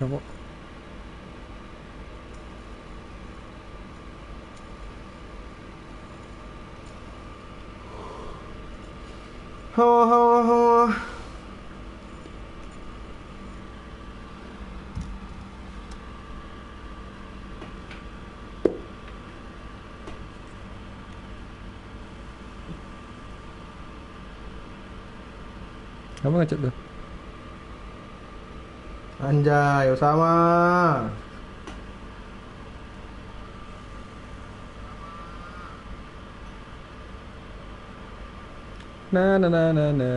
Apa? Ho ho ho. Kamu ngechat tuh? Anjay, Osama. Na na na na na.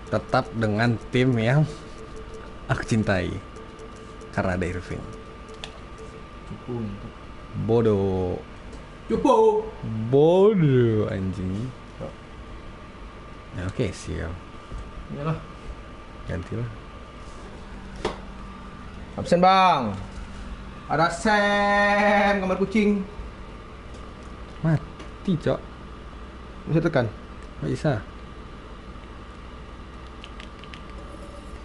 Tetap dengan tim yang aku cintai karena ada Irving. Bodoh. Cupu. Bodoh anjing. Ya, oke siap. Iyalah. Gantilah. Absen bang. Ada Sam kamar kucing. Mati cok. Bisa tekan. Gak bisa.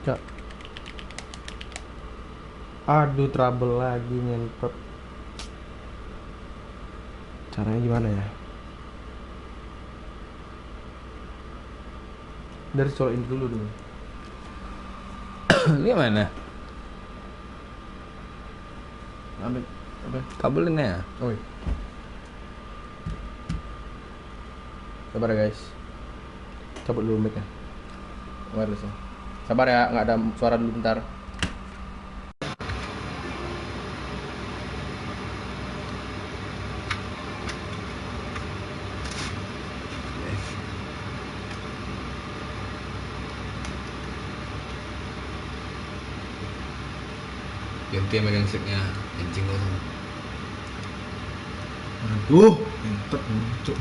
Cak. Aduh, trouble lagi nyentot. Caranya gimana ya? Dari colokin dulu. Gimana? Ambil apa? Kabelin ya. Oh iya. Sabar ya guys. Cabut dulu mic-nya. Wireless ya. Sabar ya, nggak ada suara dulu bentar. Ganti yang megang sticknya. Anjing lo sama. Aduh, entot muncul.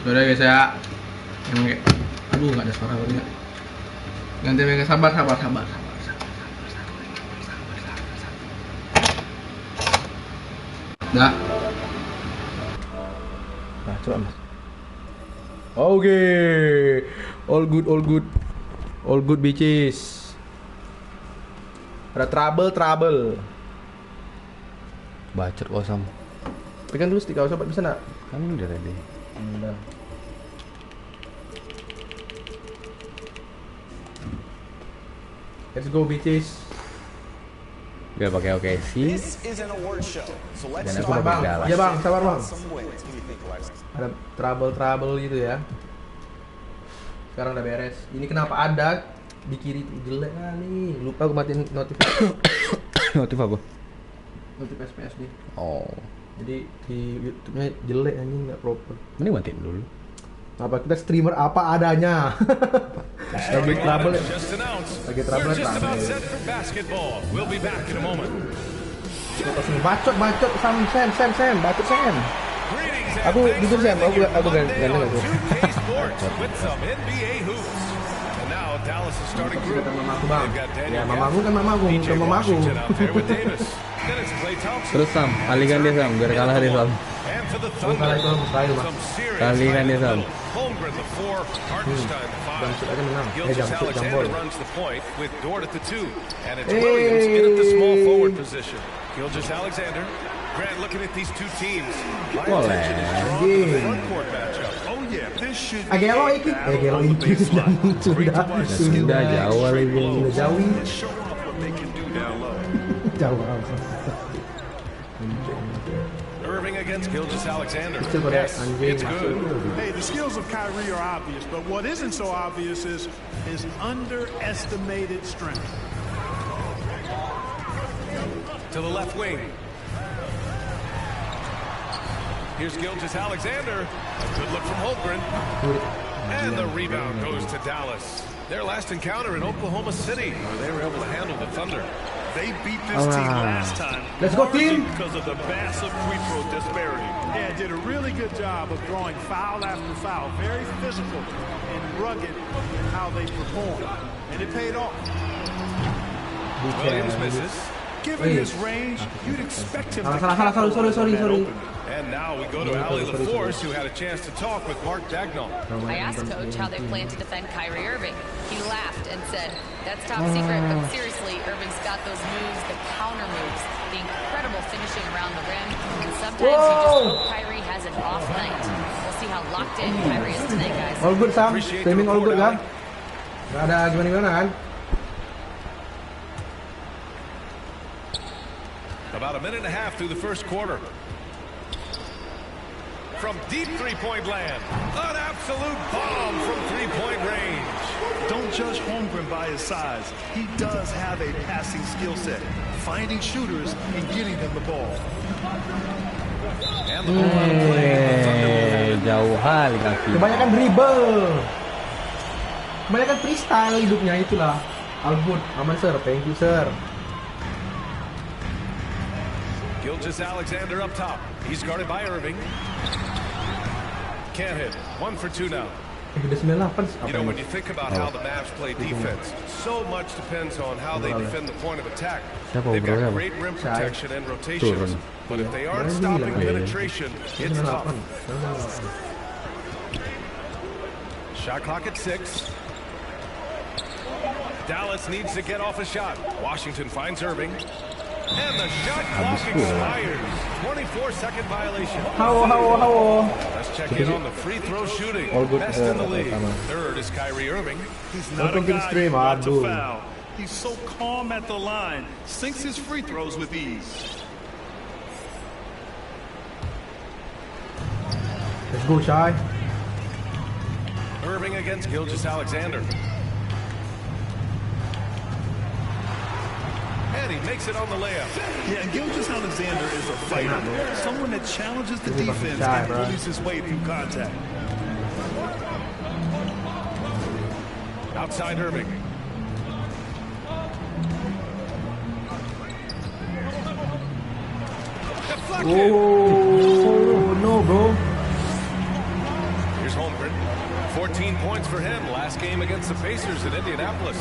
Sudah guys ya. Aduh, nggak ada suara lagi. Ganti megang, sabar. Dah. Nah, coba mas. Oke. All good bitches. Ada trouble. Bacot lo sama. Pegang dulu stick kau sobat, bisa nak? Kan udah ready. Udah. Let's go bitches. Biar pakai oke sih. Dan aku pakai Bang. galas. Iya bang, sabar bang. Ada trouble gitu ya. Sekarang udah beres. Ini kenapa ada di kiri jelek kali. Lupa aku matiin notif. Notif apa? Notif SPS nih. Oh. Jadi di YouTube-nya jelek anjing, nggak proper. Mending matiin dulu. Apa kita streamer apa adanya. Lagi trouble ya. Lagi trouble ya. Bacot Sam, bacot Sam. Aku jujur Sam, aku ganteng aku. Mamaku bang. Ya mamaku kan mamaku, bukan mamaku. Terus Sam, alihkan dia Sam, biar kalah dia Sam. Kamu kalah itu mustahil mas. Alihkan dia Sam. Jamsut aja menang. Jamsut jambol. Grant, looking at these two teams, my Boleh. attention is drawn to the front court matchup. Oh yeah, this should be Agelo a iki. battle Agelo on the iki baseline. Great to sudah. watch Sudah jauh straight lagi. blows Sudah jauh. and show off what they can do down low. Jauh. Irving against Gilgeous Alexander. Still pada Yes, anjing it's masuk. good. Hey, the skills of Kyrie are obvious, but what isn't so obvious is his underestimated strength. To the left wing. Here's Gilgeous Alexander. A good look from Holmgren. And the rebound goes to Dallas. Their last encounter in Oklahoma City, where they were able to handle the Thunder. They beat this team last time. Let's go, largely team. Because of the massive free throw disparity. Yeah, did a really good job of drawing foul after foul. Very physical and rugged in how they perform. And it paid off. Williams misses. Given his range, you'd expect him to Salah. capitalize on that Sorry. opening. And now we go to Allie LaForce, who had a chance to talk with Mark Dagnall. I asked Coach how they plan to defend Kyrie Irving. He laughed and said, that's top secret, but seriously, Irving's got those moves, the counter moves, the incredible finishing around the rim, and sometimes you just hope Kyrie has an off night. We'll see how locked in Kyrie is tonight, guys. All good, Sam. Appreciate Streaming the all report, good kan? Ali. Gak ada gimana-gimana kan? About a minute and a half through the first quarter. From deep three-point land, an absolute bomb from three-point range. Don't judge Holmgren by his size. He does have a passing skill set, finding shooters and getting them the ball. And the ball on the play. Jauh kali kaki. Kebanyakan dribble. Kebanyakan freestyle hidupnya itulah. All good. Aman sir. Thank you sir. Gilgeous Alexander up top. He's guarded by Irving. Can't hit. 1 for 2 now. Udah 98. You know, when you think about how the Mavs play defense, so much depends on how they defend the point of attack. They've got great rim protection and rotations, but if they aren't stopping penetration, it's tough. Shot clock at 6. Dallas needs to get off a shot. Washington finds Irving. And the shot clock expires. 24-second violation. How? Let's check in on the free throw shooting. All good, Best in the league. pertama. Third is Kyrie Irving. He's not a Welcome to the guy stream, who wants to Abdul. foul. He's so calm at the line, sinks his free throws with ease. Let's go, Shy. Irving against Gilgeous Alexander. And he makes it on the layup. Yeah, Gilgeous Alexander is a fighter. Someone that challenges the defense shy, and bro. bullies his way through contact. Outside Irving. Deflected. Oh no, bro. Here's Holmgren. 14 points for him. Last game against the Pacers in Indianapolis.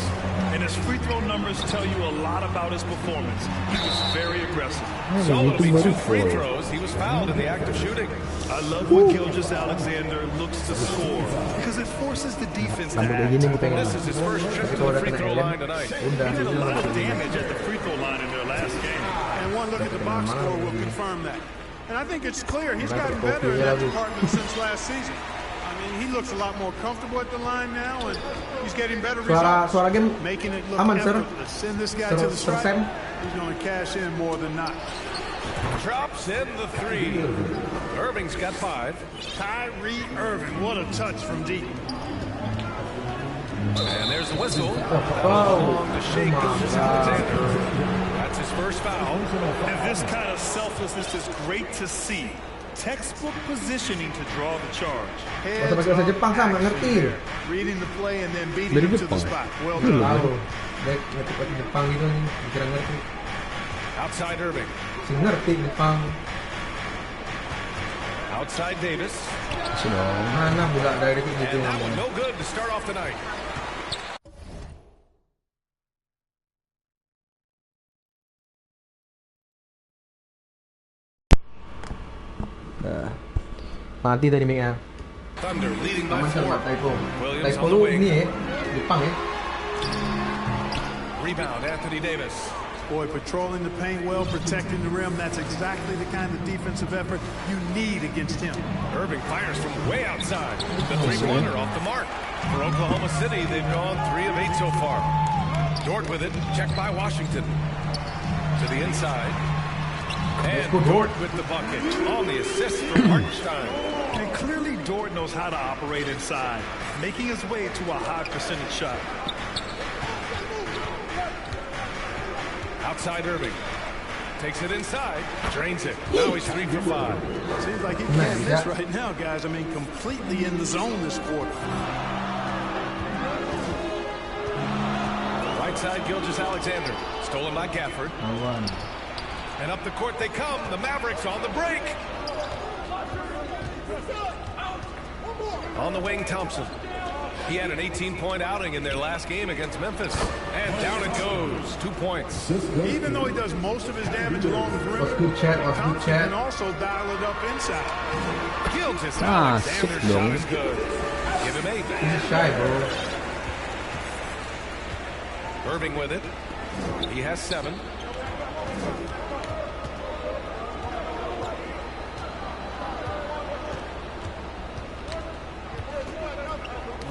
And his free throw numbers tell you a lot about his performance. He was very aggressive. So it'll be 2 free throws. He was fouled in the act of shooting. I love when Gilgeous Alexander looks to score because it forces the defense to Kayak act. gini gue pengen. This is his first trip to Kalau the udah free kena throw helm, line tonight. udah. He did a lot of damage at the free throw line in their last game. And one look at the box score will confirm that. And I think it's clear he's gotten Kopi better in that lagi. department since last season. I mean, he looks a lot more comfortable at the line now, and he's getting better results. Suara game Making it look aman, sir. effortless. Send this guy to the Sir stripe. Sam. He's going to cash in more than not. Drops in the 3. Irving's got 5. Kyrie Irving, what a touch from deep. And there's the whistle. Oh, On to shake Gilgeous Alexander. That's his first foul. And this kind of selflessness is great to see. Textbook positioning to draw the charge. Bahasa bahasa Jepang sama ngerti. Reading the play and then beating Dari him to the Jepang. spot. Well done. Tahu. Baik ngerti bahasa Jepang gitu nih. Kira ngerti. Outside Irving. Si ngerti Jepang. Outside Davis. Mana budak dari gitu And that one ngomong. no good to start off the night. Mati tadi mic-nya. Thunder leading by Aman sir, 4. typo. Williams Typo on the lu wing. ini ya, Jepang ya. Rebound, Anthony Davis. Boy, patrolling the paint well, protecting the rim, that's exactly the kind of defensive effort you need against him. Irving fires from way outside. The three-pointer off the mark. For Oklahoma City, they've gone 3 of 8 so far. Dort with it, checked by Washington. To the inside. And Dort with the bucket on the assist from Hartenstein. And clearly Dort knows how to operate inside, making his way to a high percentage shot. Outside Irving. Takes it inside. Drains it. Now he's 3 for 5. Seems like he can't miss right now, guys. I mean, completely in the zone this quarter. Right side, Gilgeous-Alexander. Stolen by Gafford. And up the court they come. The Mavericks on the break. On the wing, Thompson. He had an 18-point outing in their last game against Memphis. And down it goes. 2 points. Even though he does most of his damage along the rim, Thompson can also dial it up inside. Gilgeous-Alexander's shot is good. Give him 8. He's shy, bro. Irving with it. He has 7.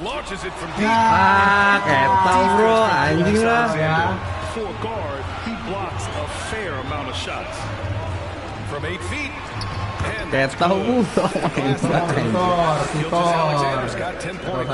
Launches it from deep. Ketau bro, anjing lah. For a guard, he blocks a fair amount of shots. From 8 feet. And Ketau Gilgeous-Alexander's got 10 points.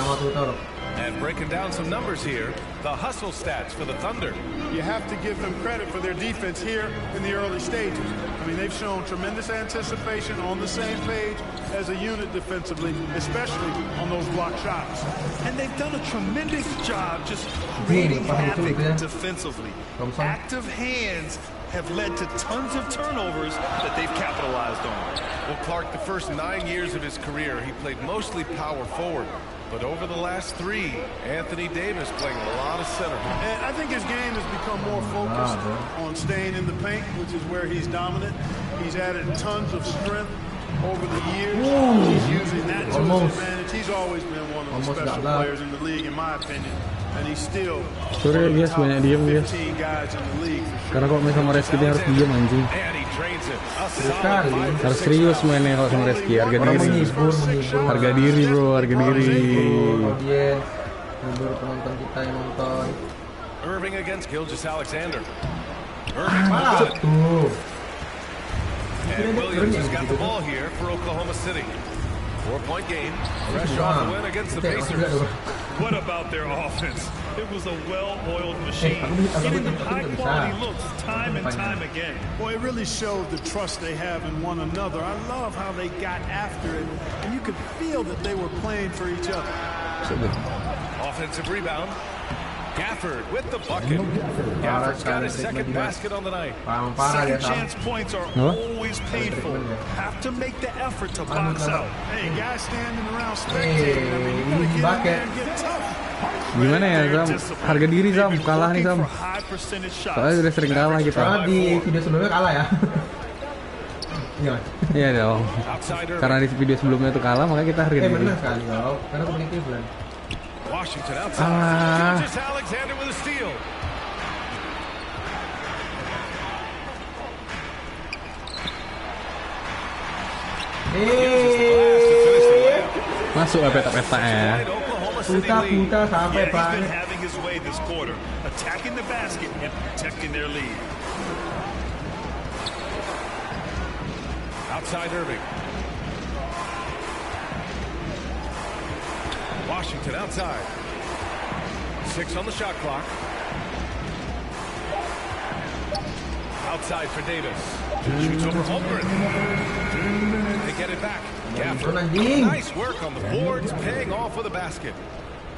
And breaking down some numbers here, the hustle stats for the Thunder. You have to give them credit for their defense here in the early stages. I mean, they've shown tremendous anticipation, on the same page as a unit defensively, especially on those block shots. And they've done a tremendous job just creating havoc defensively. Active hands have led to tons of turnovers that they've capitalized on. Well, Clark, the first 9 years of his career, he played mostly power forward. But over the last 3, Anthony Davis playing a lot of center. And I think his game has become more focused on staying in the paint, which is where he's dominant. He's added tons of strength over the years. He's using that to his advantage. He's always been one of the special players in the league, in my opinion. And he's still one of the top 15 guys in the league. Karena kalau main sama Reski dia harus diam anjing. And he drains it. Harus serius mainnya kalau sama Reski, harga diri. Harga diri bro, harga diri. Penonton kita yang nonton. Irving against Gilgeous-Alexander. Irving with it. And Williams has got the ball here for Oklahoma City. 4-point game. Fresh off the win against the Pacers. What about their offense? It was a well-oiled machine, getting them high-quality looks time and time again. Boy, it really showed the trust they have in one another. I love how they got after it, and you could feel that they were playing for each other. Offensive rebound. Gafford with the bucket. Gafford's got his second basket on the night. Second chance points are always painful. Have to make the effort to box out. Hey, guys standing around spectating. I mean, you gotta get in there and get tough. Gimana ya Sam? Harga diri Sam, kalah nih Sam. Soalnya udah sering kalah kita. Karena di video sebelumnya kalah ya. Iya dong. Karena di video sebelumnya tuh kalah, makanya kita harga diri. Benar sekali kau. Karena aku beli Cleveland. Washington outside. Gilgeous-Alexander with a steal. Masuk peta-peta ya. Puta sampai banget. Having his way this quarter, attacking the basket and protecting their lead. Outside Irving. Washington outside. 6 on the shot clock. Outside for Davis. Shoots over Holmgren. They get it back. Gafford. Nice work on the boards, paying off with a basket.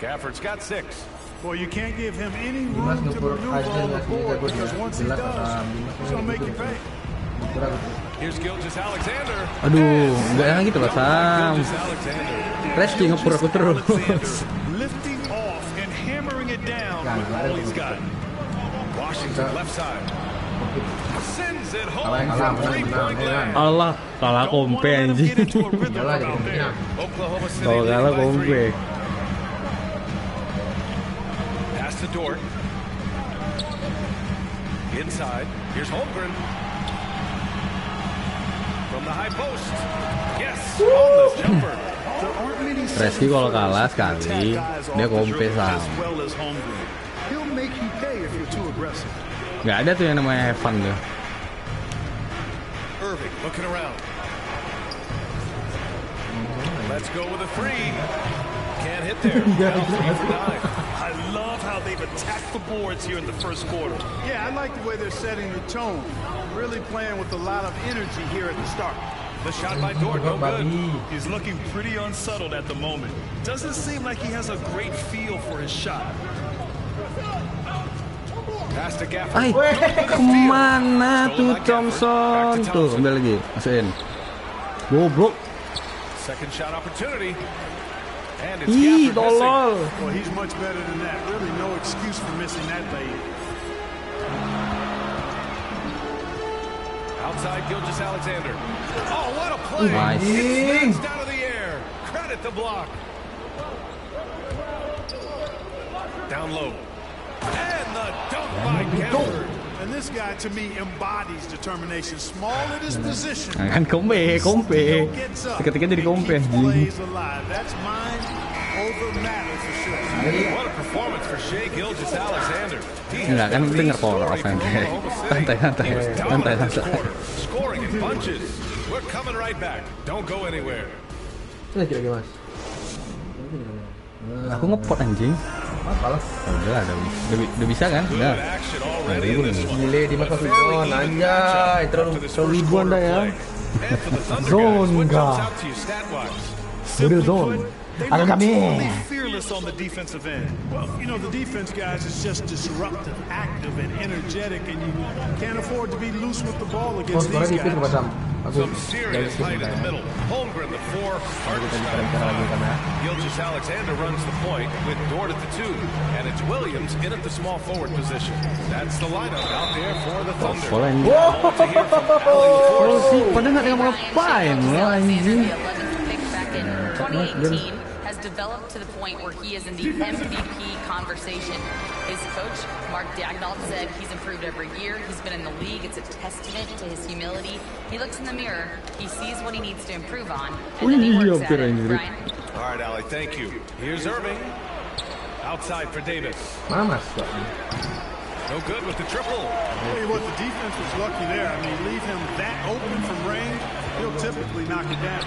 Gafford's got 6. Boy, you can't give him any room to maneuver on the board, because once he does, he's going to make you pay. Here's Gilgeous-Alexander. Aduh, enggak yang gitu loh Sam. Reski ngepur aku terus. Lifting off and hammering it down with all he's got. Washington left side. Sends it home from 3-point land. Allah, kalah kompe anjing. Oklahoma City. Kalau kalah kompe. Pass to Dort. Inside, here's Holmgren. From the high post. Yes, on the jumper. Reski kalau kalah sekali, dia kompe sama. Gak ada tuh yang namanya Evan tuh. Irving looking around. Let's go with a three. Can't hit there. I love how they've attacked the boards here in the first quarter. Yeah, I like the way they're setting the tone. Really playing with a lot of energy here at the start. The shot by Dort, no good. He's looking pretty unsettled at the moment. Doesn't seem like he has a great feel for his shot. Pass to Gafford. Ay, kemana tuh Thompson? Tuh, ambil lagi, masukin. Goblok. Second shot opportunity. And it's Ih, Gafford missing. tolol. Well, he's much better than that. Really no excuse for missing that lay. Outside Gilgeous-Alexander. Oh, what a play! Nice. It's snatched out of the air. Credit the block. Down low. And the dunk by Gafford. And this guy, to me, embodies determination. Small in his position. Nah, kan kompe. Seketika jadi kompe. Plays alive. That's mine over matter for sure. What a performance for Shai Gilgeous-Alexander. Enggak kan denger power offense. Santai. Scoring in bunches. We're coming right back. Don't go anywhere. Sudah kira Mas. Aku ngepot anjing. Apalah. Udah bisa kan? Udah. Gile Dimas masuk zone, anjay. Terlalu ribuan dah ya. Zone enggak. Udah zone. Ada kami. Fearless on the defensive end. Well, you know, the defense guys is just disruptive, active, and energetic, and you can't afford to be loose with the ball against these guys. Some serious height in the middle. Holmgren, the four. Gilgeous-Alexander runs the point with Dort at the two, and it's Williams in at the small forward position. That's the lineup out there for the Thunder. Pada nggak ada ngapain lo anjing. 2018 has developed to the point where he is in the MVP conversation. His coach, Mark Daigneault, said he's improved every year. He's been in the league. It's a testament to his humility. He looks in the mirror. He sees what he needs to improve on, and then he works at it. Brian? All right, Allie, thank you. Here's Irving. Outside for Davis. Mana No good with the triple. I'll tell you what, the defense was lucky there. I mean, leave him that open from range, he'll typically knock it down.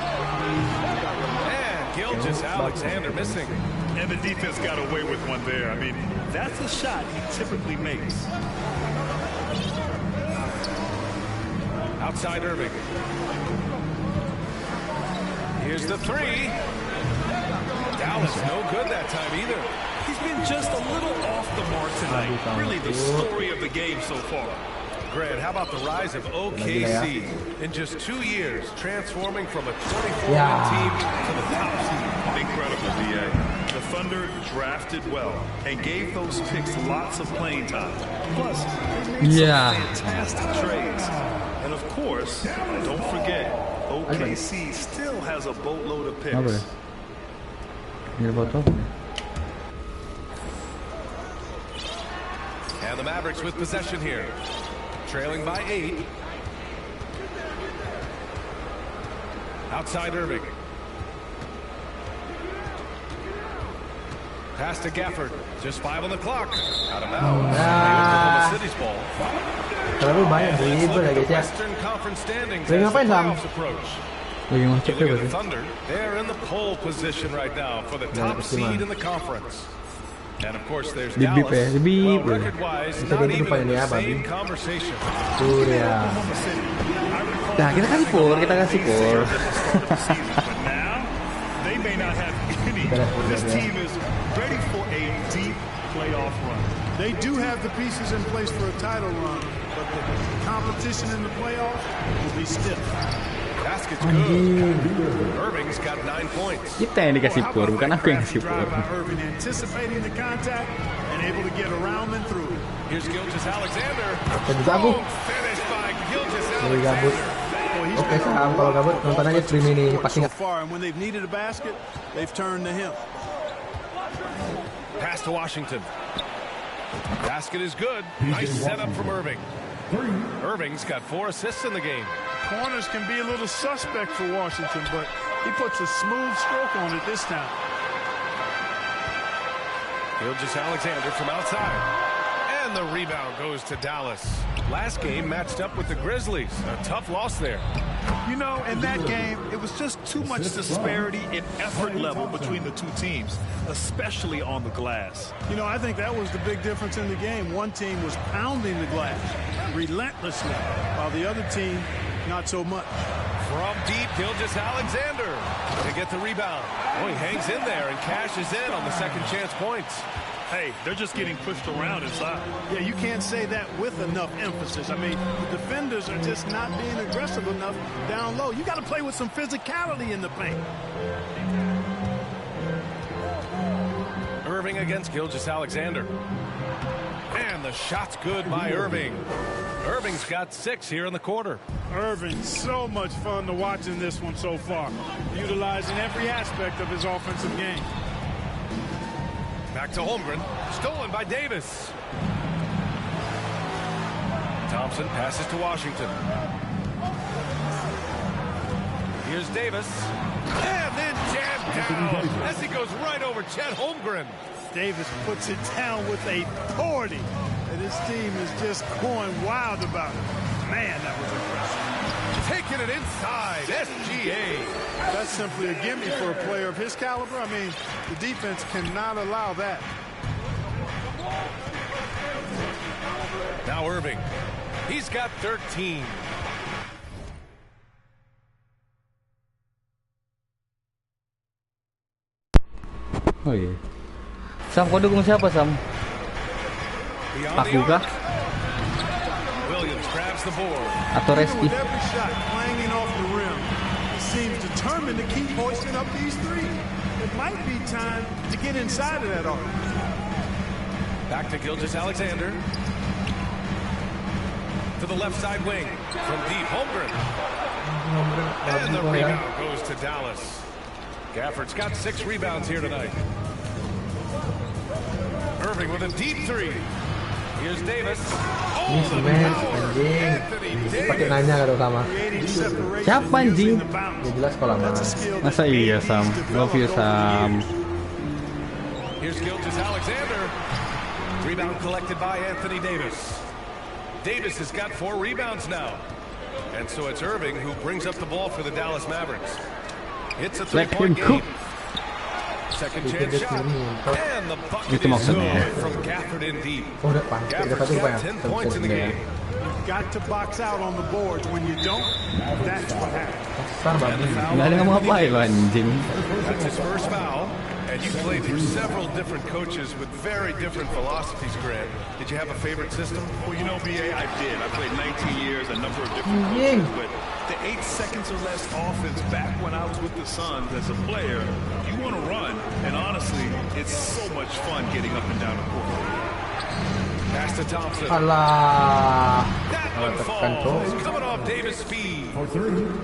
And Gilgeous-Alexander missing. And the defense got away with one there. I mean, that's a shot he typically makes. Outside Irving. Here's the three. Dallas no good that time either. He's been just a little off the mark tonight. Really the story of the game so far. Grant, how about the rise of OKC in just 2 years, transforming from a 24-win team to the top seed? Incredible, DA. The Thunder drafted well and gave those picks lots of playing time. Plus, they made some fantastic trades. And of course, don't forget, OKC still has a boatload of picks. And the Mavericks with possession here. Trailing by 8. Outside Irving. Pass to Gafford. Just 5 on the clock. Out of bounds. Oklahoma City's ball. Terlalu banyak dribble ya guys ya. Western Conference standings Lagi as the ngapain Sam? playoffs approach. Lagi masuk Look at the Thunder. They're in the pole position right now for the top seed in the conference. And of course there's Dallas. Well, record-wise, not even in the same conversation. Tuh ya. Nah, kita kasih pur, But now, they may not have any. This team is ready for a deep playoff run. They do have the pieces in place for a title run, but the competition in the playoffs will be stiff. Basket's good. Irving's got 9 points. Kita yang dikasih pur, bukan aku yang kasih pur. Irving anticipating the contact and able to get around and through. Here's Gilgeous-Alexander. Gabut. Finished by Dari gabut. Gilgeous-Alexander. Oke Sam, kalau gabut nonton aja stream ini pasti So far, and when they've needed a basket, they've turned to him. Pass to Washington. Basket is good. Nice setup from Irving. Irving's got 4 assists in the game. Corners can be a little suspect for Washington, but he puts a smooth stroke on it this time. Gilgeous-Alexander from outside. And the rebound goes to Dallas. Last game matched up with the Grizzlies. A tough loss there. You know, in that game, it was just too much disparity in effort level between the two teams, especially on the glass. You know, I think that was the big difference in the game. One team was pounding the glass relentlessly, while the other team, not so much. From deep, Gilgeous-Alexander to get the rebound. Oh, he hangs in there and cashes in on the second chance points. Hey, they're just getting pushed around inside. Yeah, you can't say that with enough emphasis. I mean, the defenders are just not being aggressive enough down low. You got to play with some physicality in the paint. Irving against Gilgeous-Alexander. And the shot's good by Irving. Irving's got 6 here in the quarter. Irving, so much fun to watch in this one so far, utilizing every aspect of his offensive game. Back to Holmgren, stolen by Davis. Thompson passes to Washington. Here's Davis. And then jammed down as he goes right over Chet Holmgren. Davis puts it down with authority, and his team is just going wild about it. Man, that was impressive. Taking it inside, SGA. That's simply a gimme for a player of his caliber. I mean, the defense cannot allow that. Now Irving. He's got 13. Oh iya. Sam, kau dukung siapa, Sam? Paku kah? Williams grabs the board. Atau Reski? With every shot clanging off the rim, he seems determined to keep hoisting up these threes. It might be time to get inside of that arc. Back to Gilgeous-Alexander. To the left side wing. From deep, Holmgren. And the rebound goes to Dallas. Gafford's got 6 rebounds here tonight. Irving with a deep 3. Here's Davis. Ini si Mens, anjing. Pakai nanya kata sama. Siapa anjing? Ya jelas kalau Mas. Masa iya, Sam? Love you, Sam. Here's Gilgeous-Alexander. Rebound collected by Anthony Davis. Davis has got 4 rebounds now. And so it's Irving who brings up the ball for the Dallas Mavericks. It's a 3-point game. Second chance shot. And the bucket is good from Gafford in deep. Gafford's got 10 points in the game. You've got to box out on the boards. When you don't, that's what happens. Nggak ada ngapa-ngapain lo anjing. That's his first foul. And you played for several different coaches with very different philosophies, Grant. Did you have a favorite system? Well, you know, BA, I did. I played 19 years, a number of different coaches, but the 8 seconds or less offense back when I was with the Suns as a player, you want to run, and honestly, it's so much fun getting up and down the court. Pass to Thompson. Alah. That one falls. Coming off Davis' speed.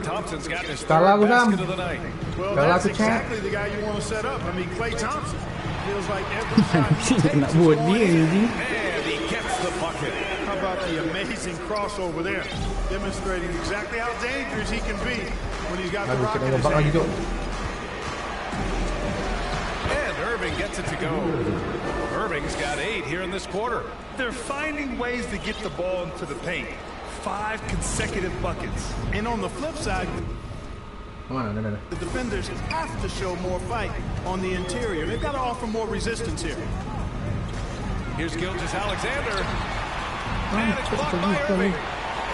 Thompson's got his Kalah third aku, Sam. basket of the night. Well, Kalah that's aku, Chat. exactly the guy you want to set up. I mean, Klay Thompson feels like every shot he takes Kena buat dia anjing. And he gets the bucket. How about the amazing crossover there, demonstrating exactly how dangerous he can be when he's got the Aduh, rock kita in his ngebak lagi, hand. Cok. And Irving gets it to go. Irving's got 8 here in this quarter. They're finding ways to get the ball into the paint. 5 consecutive buckets. And on the flip side, Kemana? Ada. the defenders have to show more fight on the interior. They've got to offer more resistance here. Here's Gilgeous-Alexander. And it's blocked by Irving.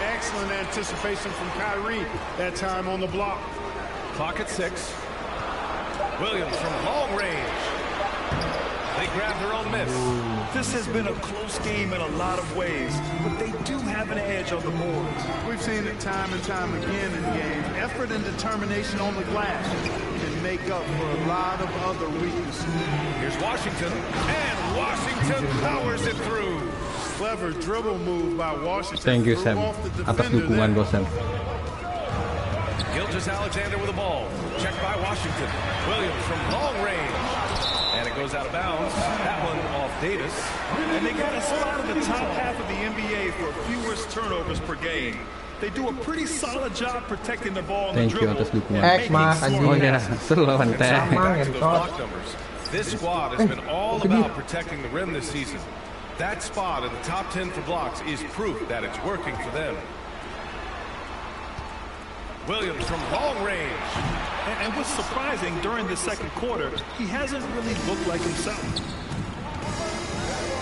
Excellent anticipation from Kyrie that time on the block. Clock at 6. Williams from long range. They grab their own miss. This has been a close game in a lot of ways, but they do have an edge on the boards. We've seen it time and time again in games. Effort and determination on the glass can make up for a lot of other weaknesses. Here's Washington. And Washington powers it through. Clever dribble move by Washington. Thank you, Sam, Threw off the atas defender dukungan there. dosen. Gilgeous-Alexander with the ball. Checked by Washington. Williams from long range. And it goes out of bounds. That one off Davis. And they got a spot in the top half of the NBA for fewest turnovers per game. They do a pretty solid job protecting the ball on the dribble. X Mas anjing. Oh ya, seru lawan teh. This squad has been all about protecting the rim this season. That spot in the top 10 for blocks is proof that it's working for them. Williams from long range. And what's surprising, during the second quarter, he hasn't really looked like himself.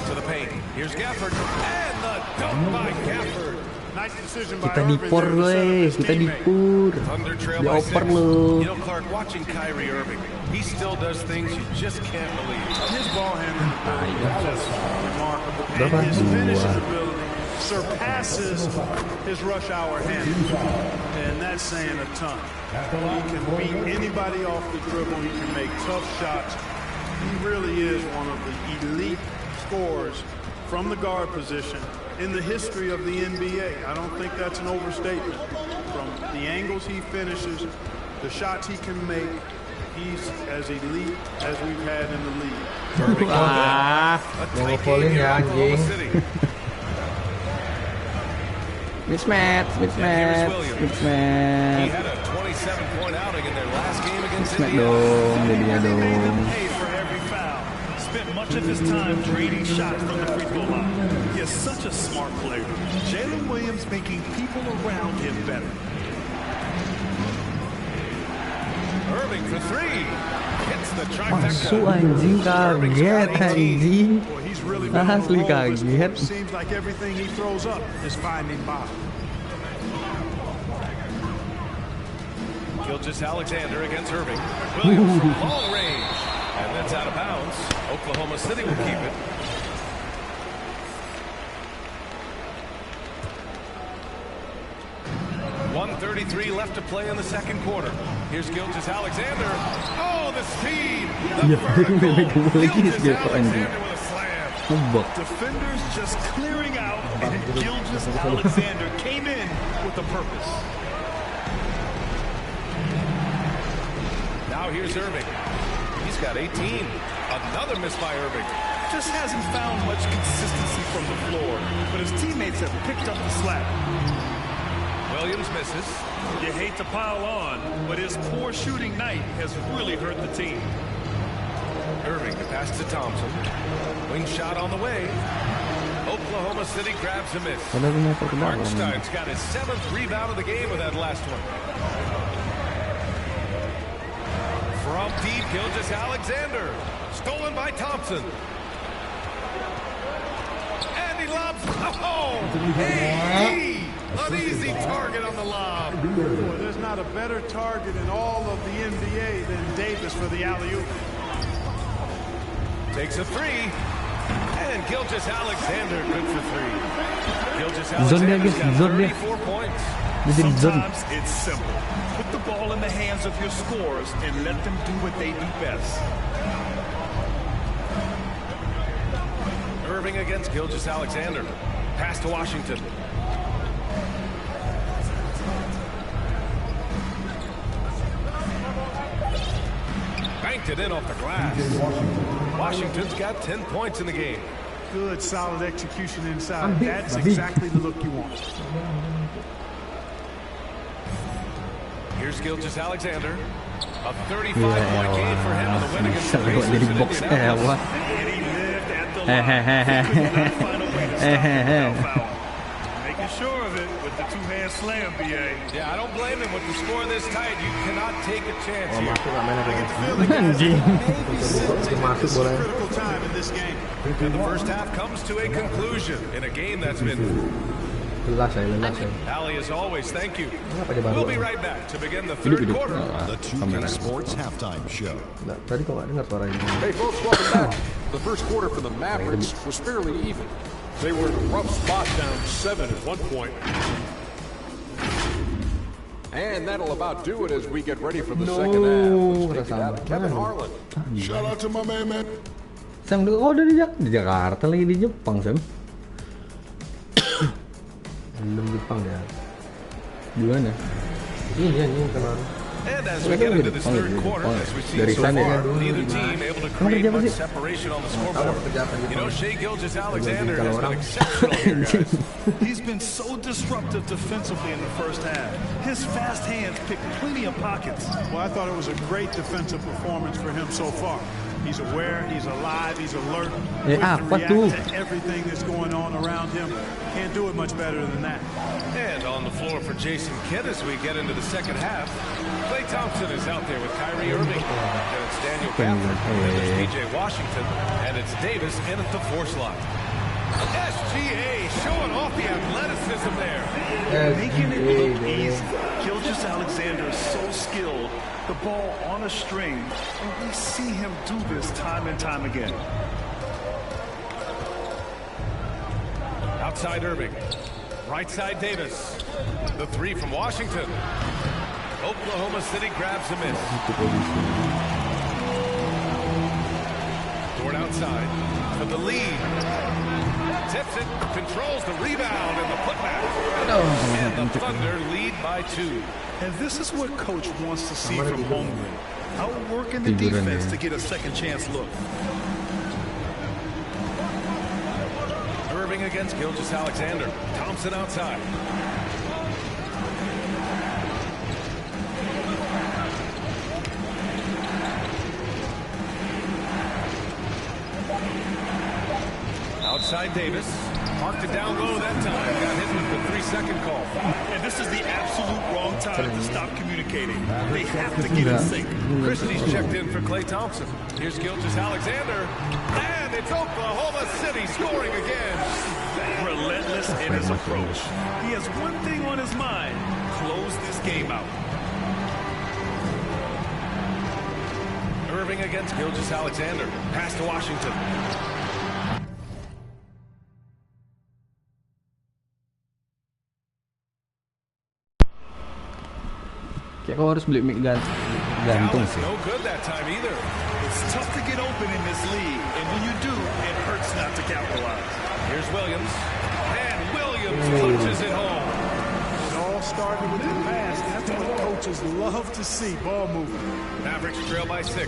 To the paint. Here's Gafford. And the dunk by Gafford. Nice decision by Kita Irving dipur there to set up loh, his kita teammate. dipur. Thunder trail Dioper by 6. lu. You know, Clark, watching Kyrie Irving, he still does things you just can't believe. His ball handling ability is just remarkable. Berapa? And his finishing Dua. ability surpasses his rush hour handling. And that's saying a ton. He can beat anybody off the dribble. He can make tough shots. He really is one of the elite scorers from the guard position in the history of the NBA. I don't think that's an overstatement. From the angles he finishes, the shots he can make, he's as elite as we've had in the league. Wah, mau ngefolin ya anjing. Mismatch. He had a 27-point outing in their last game against Mismatch Indiana. dong, jadinya dong. Paid for every foul. Spent much of his time trading shots from the free throw line. He is such a smart player. Jalen Williams making people around him better. Irving for 3. Hits the Masuk trifecta. anjing, kaget anjing. Boy, he's really been on a Asli roll this kaget. quarter. Seems like everything he throws up is finding bottom. Gilgeous-Alexander against Irving. Williams from long range. And that's out of bounds. Oklahoma City will keep it. .133 left to play in the second quarter. Here's Gilgeous-Alexander. Oh, the speed! The Iya, vertical. lagi dia kok anjing. Gilgeous-Alexander with a slam. Ngebok. Defenders just clearing out, and Gilgeous-Alexander came in with a purpose. Now here's Irving. He's got 18. Another miss by Irving. Just hasn't found much consistency from the floor, but his teammates have picked up the slack. Williams misses. You hate to pile on, but his poor shooting night has really hurt the team. Irving, the pass to Thompson. Wing shot on the way. Oklahoma City grabs a miss. Padahal ini apa ke dalam? Hartenstein's got his 7th rebound of the game with that last one. From deep, Gilgeous-Alexander. Stolen by Thompson. And he lobs. Oh! Hey! An easy target on the lob. Boy, there's not a better target in all of the NBA than Davis for the alley-oop. Takes a 3. And Gilgeous-Alexander good for 3. Zone dia, Gilgeous-Alexander's got zone dia. 34 points. Dia jadi zone. Sometimes it's simple. Put the ball in the hands of your scorers and let them do what they do best. Irving against Gilgeous-Alexander. Pass to Washington. Banked it in off the glass. Washington's got 10 points in the game. Good, solid execution inside. That's exactly the look you want. Here's Gilgeous-Alexander. A 35-point game for him in the win against the Bisa lewat Pacers dari in box Indianapolis. wah. And he lived at the line. Hehehe. He could not find a way to stop him without foul. Making sure of it with the two-hand slam, BA. Yeah, I don't blame him with the score this tight. You cannot take a chance Oh, here. masuk gak main ada. Anjing. Masuk boleh. Critical time in this game. And the first half comes to a conclusion in a game that's been... Lelas ya. Allie, as always, thank you. Kenapa dia baru? We'll be right back to begin the Hidup third hidup. quarter. The 2K Sports Halftime Show. Nggak, tadi kok nggak dengar suaranya. Hey folks, welcome back. The first quarter for the Mavericks was fairly even. They were in a rough spot down 7 at one point. And that'll about do it as we get ready for the second half. Let's take it out of Kevin Harlan. Shout out to my man. Sam, oh udah di Jakarta lagi di Jepang, Sam. Belum Jepang dia. Gimana? Ini kemarin. And as we get into this third quarter, as we see so far, neither team able to create much separation on the scoreboard. You know, Shai Gilgeous-Alexander has been exceptional here, guys. He's been so disruptive defensively in the first half. His fast hands pick plenty of pockets. Well, I thought it was a great defensive performance for him so far. He's aware, he's alive, he's alert, quick to react to everything that's going on around him. Can't do it much better than that. And on the floor for Jason Kidd as we get into the second half. Klay Thompson is out there with Kyrie Irving. And it's Daniel Gafford. And it's P.J. Washington. And it's Davis in at the force line. SGA showing off the athleticism there. Making it look easy. Gilgeous-Alexander is so skilled. The ball on a string. And we see him do this time and time again. Outside Irving. Right side Davis. The three from Washington. Oklahoma City grabs a miss. Dort outside for the lead. Tips it, controls the rebound and the putback. And the Thunder lead by 2. And this is what coach wants to see from Holmgren. Outworking the defense to get a second chance look. Irving against Gilgeous-Alexander. Thompson outside. Outside Davis. Marked it down low that time. Got hit with the 3-second call. And this is the absolute wrong time to stop communicating. They have to get in sync. Christie's checked in for Klay Thompson. Here's Gilgeous-Alexander. And it's Oklahoma City scoring again. Relentless in his approach. He has one thing on his mind. Close this game out. Irving against Gilgeous-Alexander. Pass to Washington. Kayak kau harus beli mic gantung sih. No good that time either. It's tough to get open in this league, and when you do, it hurts not to capitalize. Here's Williams, and Williams punches it home. It all started with the pass. That's what coaches love to see, ball movement. Mavericks trail by 6.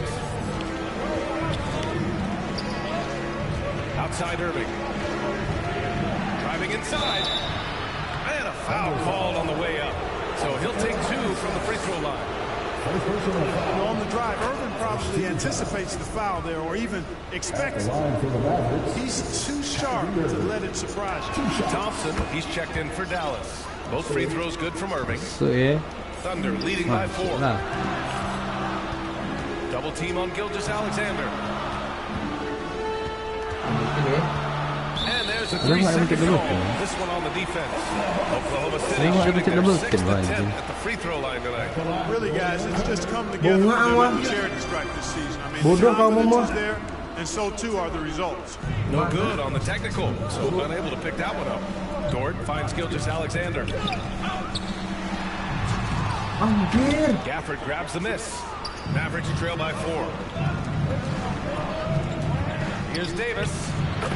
Outside Irving. Driving inside. And a foul called on the way up. So he'll take 2 from the free throw line. On the drive, Irvin probably anticipates the foul there or even expects it. He's too sharp to let it surprise you. Thompson, he's checked in for Dallas. Both free throws good from Irving. Thunder leading by 4. Double team on Gilgeous-Alexander. And there's a 3-second goal. This one on the defense. Oklahoma City shooting their 6th attempt at the free throw line tonight. Really, guys, it's just come together for the charity strike this season. I mean, the confidence is there, and so too are the results. No good on the technical, so unable to pick that one up. Dort finds Gilgeous-Alexander. Gafford grabs the miss. Mavericks trail by 4. Here's Davis.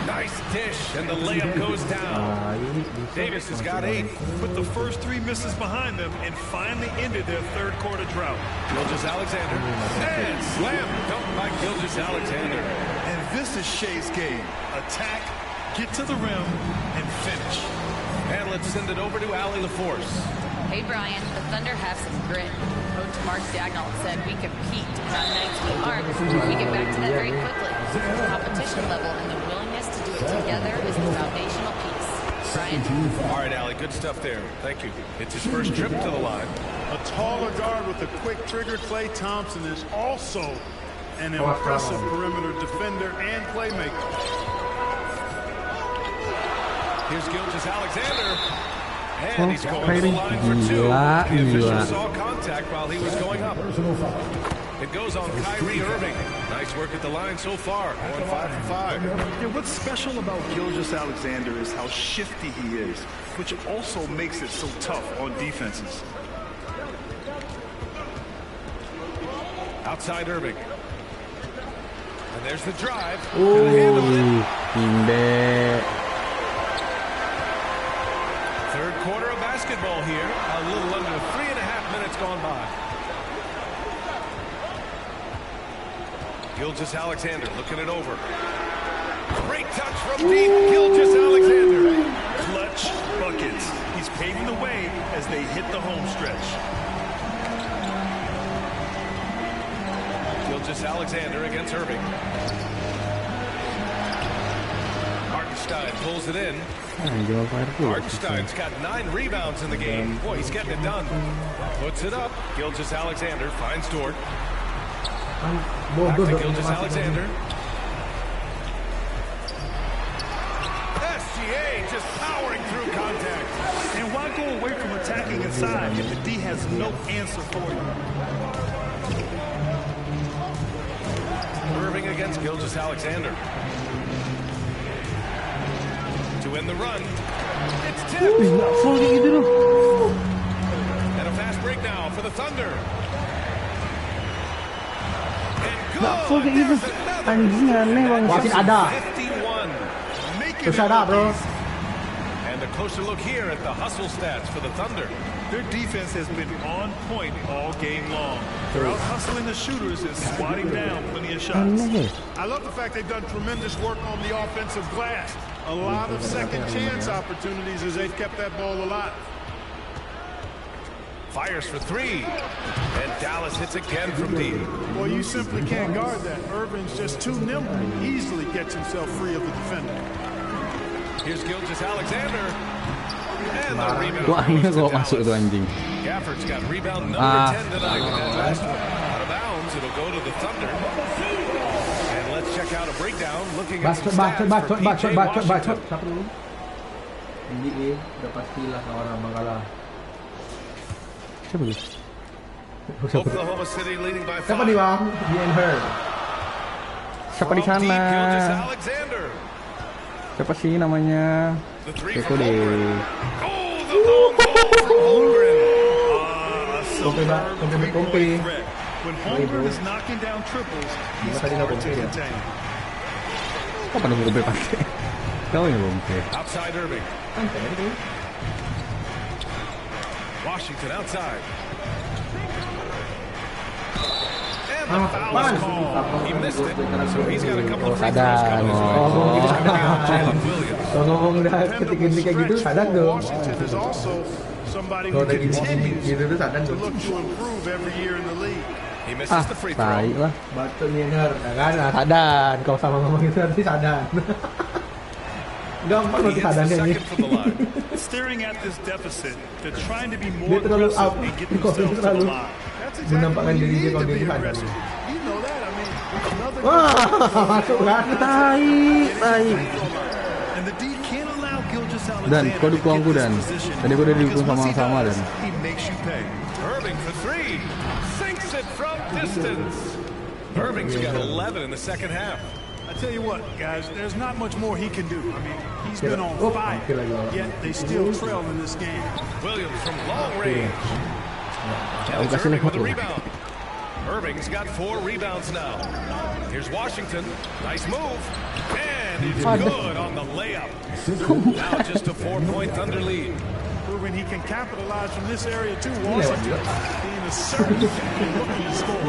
Nice dish, and the layup goes down. Davis has got 8. Put the first 3 misses behind them and finally ended their third quarter drought. Gilgeous-Alexander. And slam dunked by Gilgeous-Alexander. And this is Shai's game. Attack, get to the rim, and finish. And let's send it over to Allie LaForce. Hey, Brian, the Thunder have some grit. Coach Mark Dagnall said we compete. On nights we aren't, we get back to that very quickly. The competition level and the willingness to do it together is the foundational piece. Brian? All right, Allie, good stuff there. Thank you. It's his first trip to the line. A taller guard with a quick trigger, Klay Thompson, is also an impressive perimeter defender and playmaker. Here's Gilgeous-Alexander. And he's going to the line for 2. The official saw contact while he was going up. It goes on Kyrie Irving. Nice work at the line so far. Going 5 for 5. Yeah, what's special about Gilgeous-Alexander is how shifty he is, which also makes it so tough on defenses. Outside Irving. And there's the drive. Third quarter of basketball here. A little under 3.5 minutes gone by. Gilgeous-Alexander looking it over. Great touch from deep. Gilgeous-Alexander. Clutch buckets. He's paving the way as they hit the home stretch. Gilgeous-Alexander against Irving. Hartenstein pulls it in. Hartenstein's got 9 rebounds in the game. Boy, he's getting it done. Puts it up. Gilgeous-Alexander finds Dort. Back to Gilgeous-Alexander. SGA just powering through contact. And why go away from attacking inside if the D has no answer for you? Irving against Gilgeous-Alexander. To win the run. It's tipped. And a fast break now for the Thunder. Nggak full kayak gitu. Anjing aneh bang. Masih ada. 51. Terus ada bro. And a closer look here at the hustle stats for the Thunder. Their defense has been on point all game long. They're out hustling the shooters and swatting down plenty of shots. I love the fact they've done tremendous work on the offensive glass. A lot of second chance opportunities as they've kept that ball alive. Fires for 3. And Dallas hits again from deep. Well, you simply can't guard that. Irving's just too nimble. He easily gets himself free of the defender. Here's Gilgeous-Alexander. And the rebound. Doanya kok masuk itu anjing. Gafford's got rebound number 10 tonight. Out of bounds, it'll go to the Thunder. And let's check out a breakdown looking at some stats for PJ Washington. Siapa dulu? NBA udah pastilah orang bakalan. Siapa gitu? Oklahoma City leading by 5. Siapa nih bang? Her. Siapa di sana? Gilgeous-Alexander. Siapa sih namanya? Itu deh. Oh, the long ball from Holmgren. Kompe. When Holmgren is knocking down triples, he's hard to contain. Kapan nunggu gue pakai? Kau yang belum pakai. Outside Irving. Washington outside. And the foul is called. He missed it, so he's got a couple of free throws coming his way. He's coming out Jalen Williams. Kalau ngomong udah ketik-ketik kayak gitu, sadar dong. Washington is also somebody Kalau who udah continues gitu tuh sadar to dong. look to improve every year in the league. He misses the free throw. Tai lah. Batu Miner, ya kan? Nah, sadar. Kalau sama ngomong itu nanti sadar. Gampang nanti sadarnya ini. Staring at this deficit, they're trying to be Dia more terlalu aggressive up. and get Kalau themselves to the terlalu line. menampakkan diri dia kalau dia sadar. You know that, I mean, another Wah, masuk kan? Tai. And the D can't allow Gilgeous-Alexander Dan kau dukung aku Dan. Tadi aku udah dukung because once he sama-sama does, Dan. he makes you pay. Irving for 3. Sinks it from distance. Irving's got 11 in the second half. I tell you what, guys, there's not much more he can do. I mean, he's been on fire, yet they still trail in this game. Williams from long range. And it's Irving with a rebound. Irving's got 4 rebounds now. Here's Washington. Nice move. And it's good on the layup. Now just a 4-point Thunder lead. Proving he can capitalize from this area too. Washington being assertive and looking to score.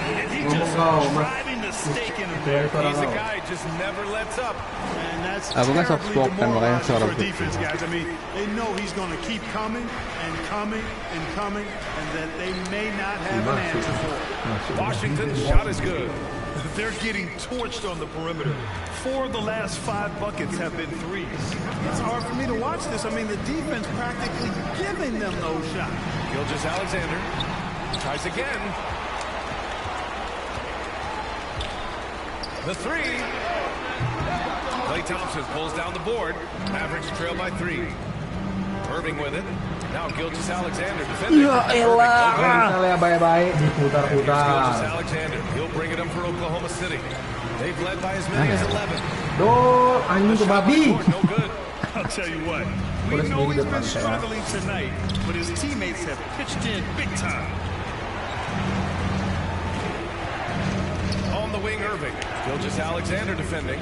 And he just driving the stake in him there. He's a guy just never lets up. And that's Aku kan soft terribly spoken makanya demoralizing suara for a aku. defense, guys. I mean, they know he's going to keep coming and coming and coming, and that they may not have an answer for it. Washington's shot is good. They're getting torched on the perimeter. 4 of the last 5 buckets have been threes. It's hard for me to watch this. I mean, the defense practically giving them those shots. Gilgeous-Alexander tries again. The 3. Klay Thompson pulls down the board. Mavericks trail by 3. Irving with it. Now Gilgeous-Alexander defending. Ya elah. Misalnya baik-baik diputar-putar. Gilgeous-Alexander. He'll bring it up for Oklahoma City. They've led by as many as 11. Duh, anjing tuh babi. No good. I'll tell you what, we know he's been struggling tonight, but his teammates have pitched in big time. On the wing, Irving. Gilgeous-Alexander defending.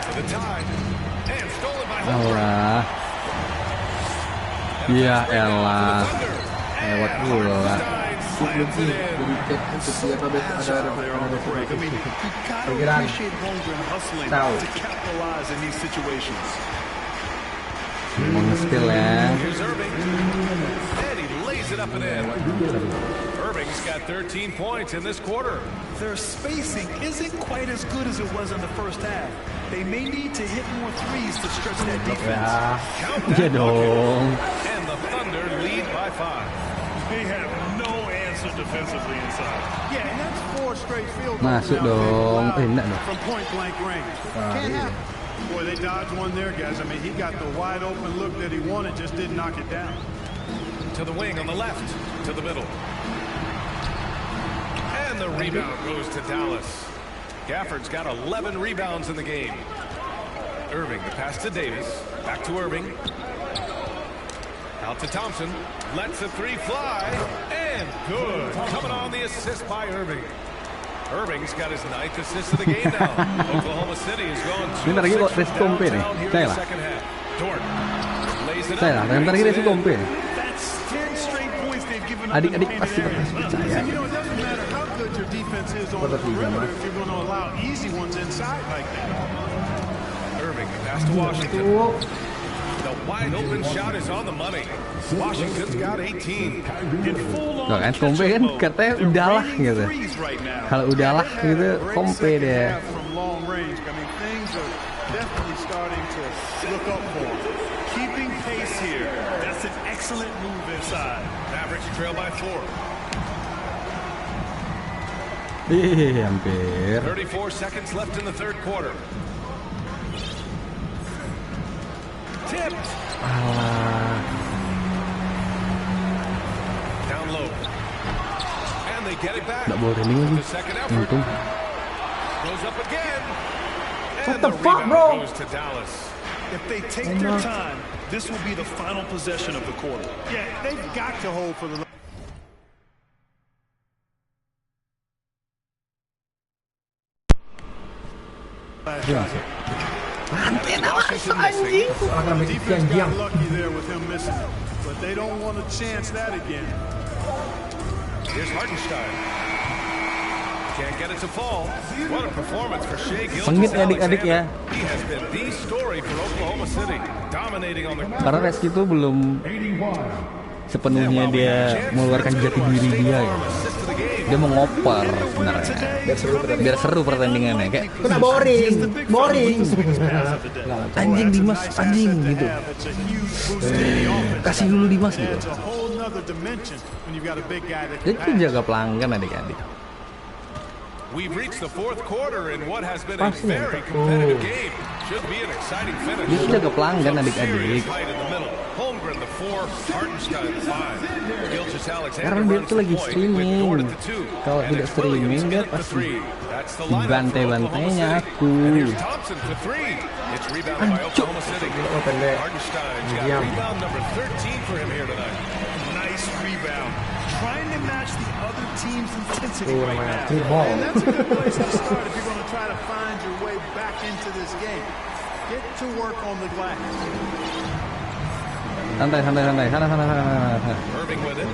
For the tie. And stolen by Holmgren. Alah. Ya elah. Lewat pula. slams it in. Jadi So agile there on the break. I mean, you gotta appreciate Holmgren hustling to capitalize in these situations. Skill ya. Here's Irving, and he lays it up and in. Irving's got 13 points in this quarter. Their spacing isn't quite as good as it was in the first half. They may need to hit more threes to stretch that defense. Count that bucket. And the Thunder lead by 5. They have no answer defensively inside. Yeah, and that's 4 straight field goals Masuk dong. Enak dong. from point blank range. Can't happen. Boy, they dodged one there, guys. I mean, he got the wide open look that he wanted, just didn't knock it down. To the wing on the left, to the middle. And the rebound goes to Dallas. Gafford's got 11 rebounds in the game. Irving, the pass to Davis. Back to Irving. Out to Thompson. Lets the 3 fly. And good. Coming on the assist by Irving. Irving's got his 9th assist of the game now. Oklahoma City has gone 2 Bentar lagi kok tes kompe nih. here in the Saya lah. second half. Dort lays it Saya lah. up. Bentar lagi tes kompe. That's 10 straight points they've given up. Adik-adik pasti percaya. You know, it doesn't matter how good your defense is on the perimeter if you're going to allow easy ones inside like that. Irving, pass to Washington. The wide open shot is on the money. Washington's got 18. Tuh kan kompe kan katanya udahlah gitu. Kalau udahlah gitu kompe deh. From long range, I mean, things are definitely starting to look up for him. Keeping pace here. That's an excellent move inside. Mavericks trail by 4. Hampir. 34 seconds left in the third quarter. Tipped. Down low. And they get it back. Nggak boleh running lagi. The second effort. Untung. Goes up again. What And the fuck, rebound bro? goes to Dallas. If they take their time, this will be the final possession of the quarter. Yeah, they've got to hold for the... Defense got lucky there with him missing it, but they don't want to chance that again. Here's Hartenstein. Can't get it to fall. What a performance for Shai Pengit ya adik-adik ya. He has been the story for Oklahoma City, dominating on the Karena Reski itu belum sepenuhnya dia mengeluarkan jati diri dia ya. Dia mau ngoper sebenarnya. Biar seru pertandingannya kayak Kena boring. anjing Dimas anjing gitu. Kasih dulu Dimas gitu. It's a whole nother dimension when you've got a big guy that Jadi can itu jaga pelanggan adik-adik. We've reached the fourth quarter in what has been a very competitive game. Should be an exciting finish. Dia tuh jaga pelanggan adik-adik. Fight in the middle. Holmgren the 4, Hartenstein the 5. Gilgeous Alexander Karena dia runs tuh the lagi point with streaming. Dort at the 2. Kalau And tidak it's Williams streaming dia getting the pasti 3. That's the lineup for dibantai-bantainya Oklahoma City. aku. And here's Thompson for 3. It's rebounded by Oklahoma City. Hartenstein's got rebound number 13 for him here tonight. Nice rebound. Trying to match the other team's intensity right now. And that's a good place to start if you're going to try to find your way back into this game. Get to work on the glass. Santai. Sana. Irving with it.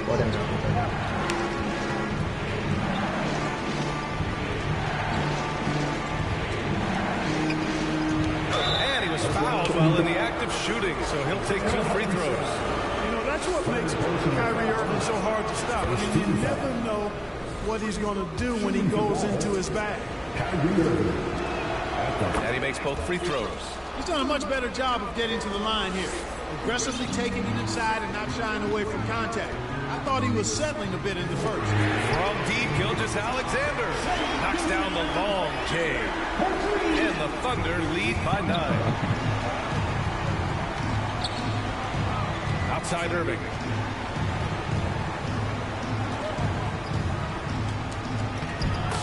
And he was fouled while in the act of shooting, so he'll take 2 free throws. You know, that's what makes Kyrie Irving so hard to stop. I mean, you never know what he's going to do when he goes into his bag. And he makes both free throws. He's done a much better job of getting to the line here. Aggressively taking it inside and not shying away from contact. I thought he was settling a bit in the first. From deep, Gilgeous Alexander knocks down the long J. And the Thunder lead by 9. Outside Irving.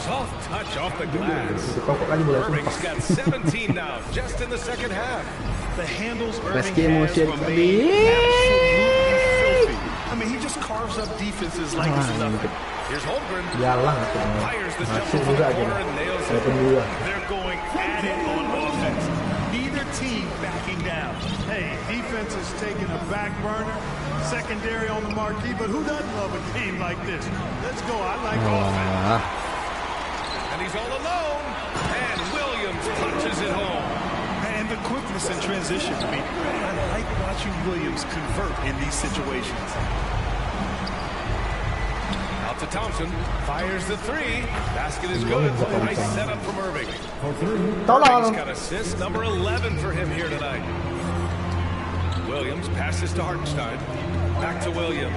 Soft touch off the glass. Irving's got 17 now, just in the second half. The handles Reski Irving has emosi remained absolutely filthy. I mean, he just carves up defenses like it's nothing. Here's Holmgren. Fires the jumper from the corner and nails it. They're going at it on offense. Neither team backing down. Hey, defense is taking a back burner, secondary on the marquee, but who doesn't love a game like this? Let's go. I like offense. And he's all alone, and Williams punches it home. And the quickness in transition. I mean, I like watching Williams convert in these situations. Out to Thompson, fires the three. Basket is good. Nice setup from Irving. Irving's got assist number 11 for him here tonight. Williams passes to Hartenstein. Back to Williams.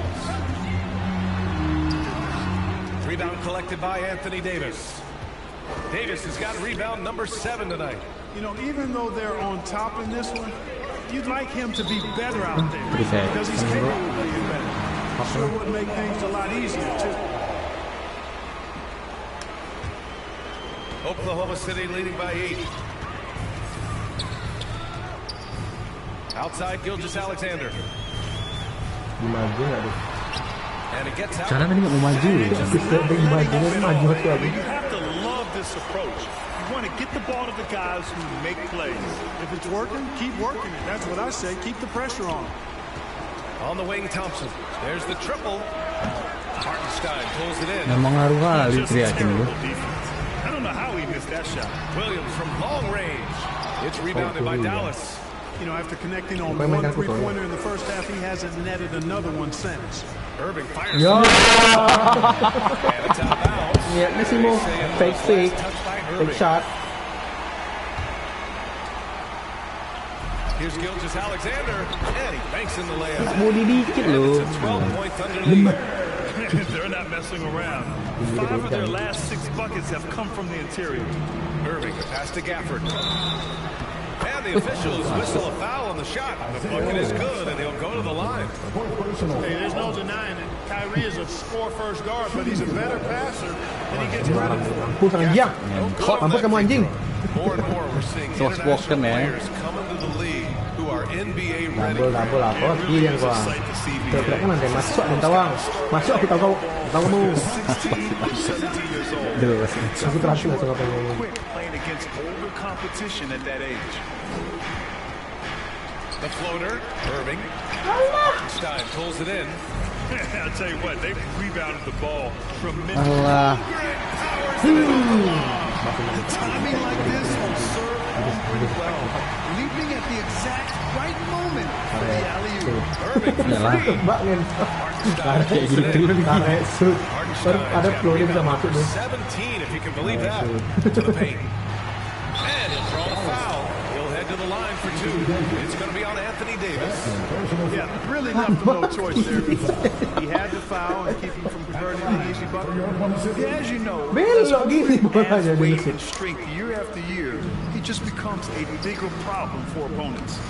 Rebound collected by Anthony Davis. Davis has got rebound number 7 tonight. You know, even though they're on top in this one, you'd like him to be better out there because he's capable of being better. Sure would make things a lot easier, too. Oklahoma City leading by 8. Outside Gilgeous-Alexander. And it gets out. Cara tadi nggak mau maju ya. You have to love this approach. You want to get the ball to the guys who make plays. If it's working, keep working it. That's what I say. Keep the pressure on. On the wing, Thompson. There's the triple. Hartenstein pulls it in. Memang ngaruh kali teriakin lu. I don't know how he missed that shot. Williams from long range. It's rebounded by Dallas. You know, after connecting on one three-pointer in the first half, he hasn't netted another one since. Irving fires. Yo. And it's out of bounds. Lihat ni sih mau fake shot. Here's Gilgeous-Alexander, and he banks in the layup. Mau dikit loh. It's a 12-point Thunder lead. They're not messing around. 5 of their last 6 buckets have come from the interior. Irving, the pass to Gafford. And the officials whistle a foul on the shot. The bucket is good, and he'll go to the line. Hey, there's no denying it. Kyrie is a score-first guard, but he's a better passer, and he gets credit for it. Mampus anjing. Mampus kamu anjing. More and more, we're seeing international players come into the league who are NBA ready. Double apa? Dia yang gua. Terus kan nanti masuk dan tawang. Masuk aku tahu kamu. Aku terakhir langsung apa yang Playing against older competition at that age. The floater, Irving. Hartenstein pulls it in. I'll tell you what, they rebounded the ball tremendously. Allah. The timing like this will serve pretty well. Leaping at the exact right moment for the alley-oop. Irving for three. Mbak kan. Kayak gitu, tarik shoot. Baru ada flow dia bisa masuk deh. 17, if you can believe that. To the paint. And he'll draw the foul. He'll head to the line for 2. It's going to be on Anthony Davis. Yeah, really left him no choice there. He had to foul and keep him from converting the easy bucket. Yeah, as you know, Belok gini bolanya as weight dulu. and strength year after year, he just becomes a bigger problem for opponents.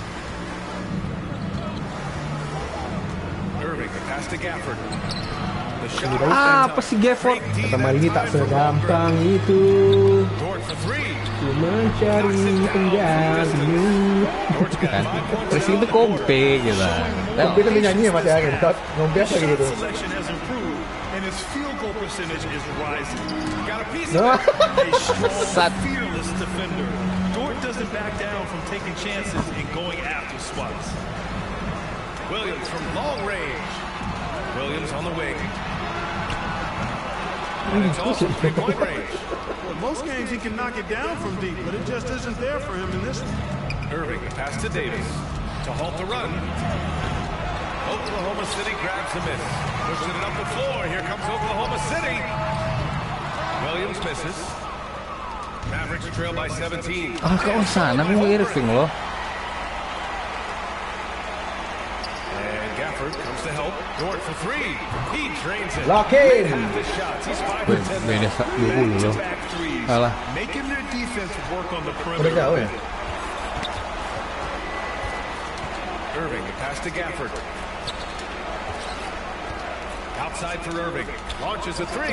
Irving, the pass to Gafford. The shot. Apa sih Gafford? Kata Mali tak segampang itu. Dort for 3. Cuma cari pengganti. Kan terus itu kompe gitu. Kompe kan nyanyi ya Mas ya, ngombe apa gitu. Selection has improved and his field goal percentage is rising. Got a piece of it. A strong, fearless defender. Dort doesn't back down from taking chances and going after spots. Williams from long range. Williams on the wing. And it's also 3-point range. Well, most games he can knock it down from deep, but it just isn't there for him in this one. Irving, the pass to Davis. To halt the run. Oklahoma City grabs the miss. Pushing it up the floor. Here comes Oklahoma City. Williams misses. Mavericks trail by 17. Ah, kok sana aku Irving loh. And Gafford comes to help. Dort for 3. He drains it. Lock in. Half the shots. He's 5 for 10. Beda 20 loh. Back threes, Alah. making their defense work on the Udah perimeter. jauh ya? Irving, the pass to Gafford. Outside for Irving. Launches a 3.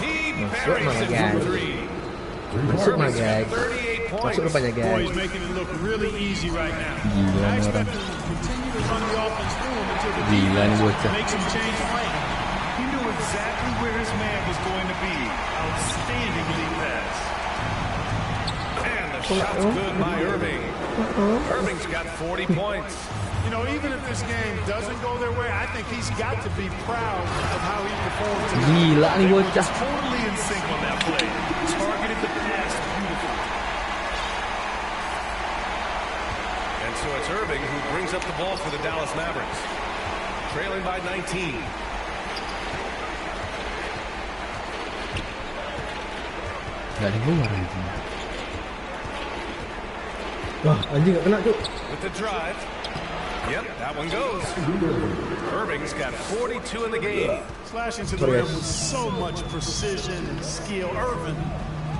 He buries it from 3. Masuk mah guys. 38 points. Masuk rupanya Boy, guys. he's making it look really easy right now. Gila I nih expect orang. him to continue to run the offense through him until the Gila nih bocah. makes him change play. He knew exactly where his man was going to be. Outstanding lead pass. And the shot's good by Irving. Irving's got 40 points. You know, even if this game doesn't go their way, I think he's got to be proud of how he performed tonight. Gila nih bocah. Totally in sync on that play. Targeted the pass beautifully. And so it's Irving who brings up the ball for the Dallas Mavericks. Trailing by 19. Gak ada keluar anjing. Wah, anjing gak kena tuh. With the drive. Yep, that one goes. Irving's got 42 in the game. Slashing to the rim with so much precision and skill. Irving,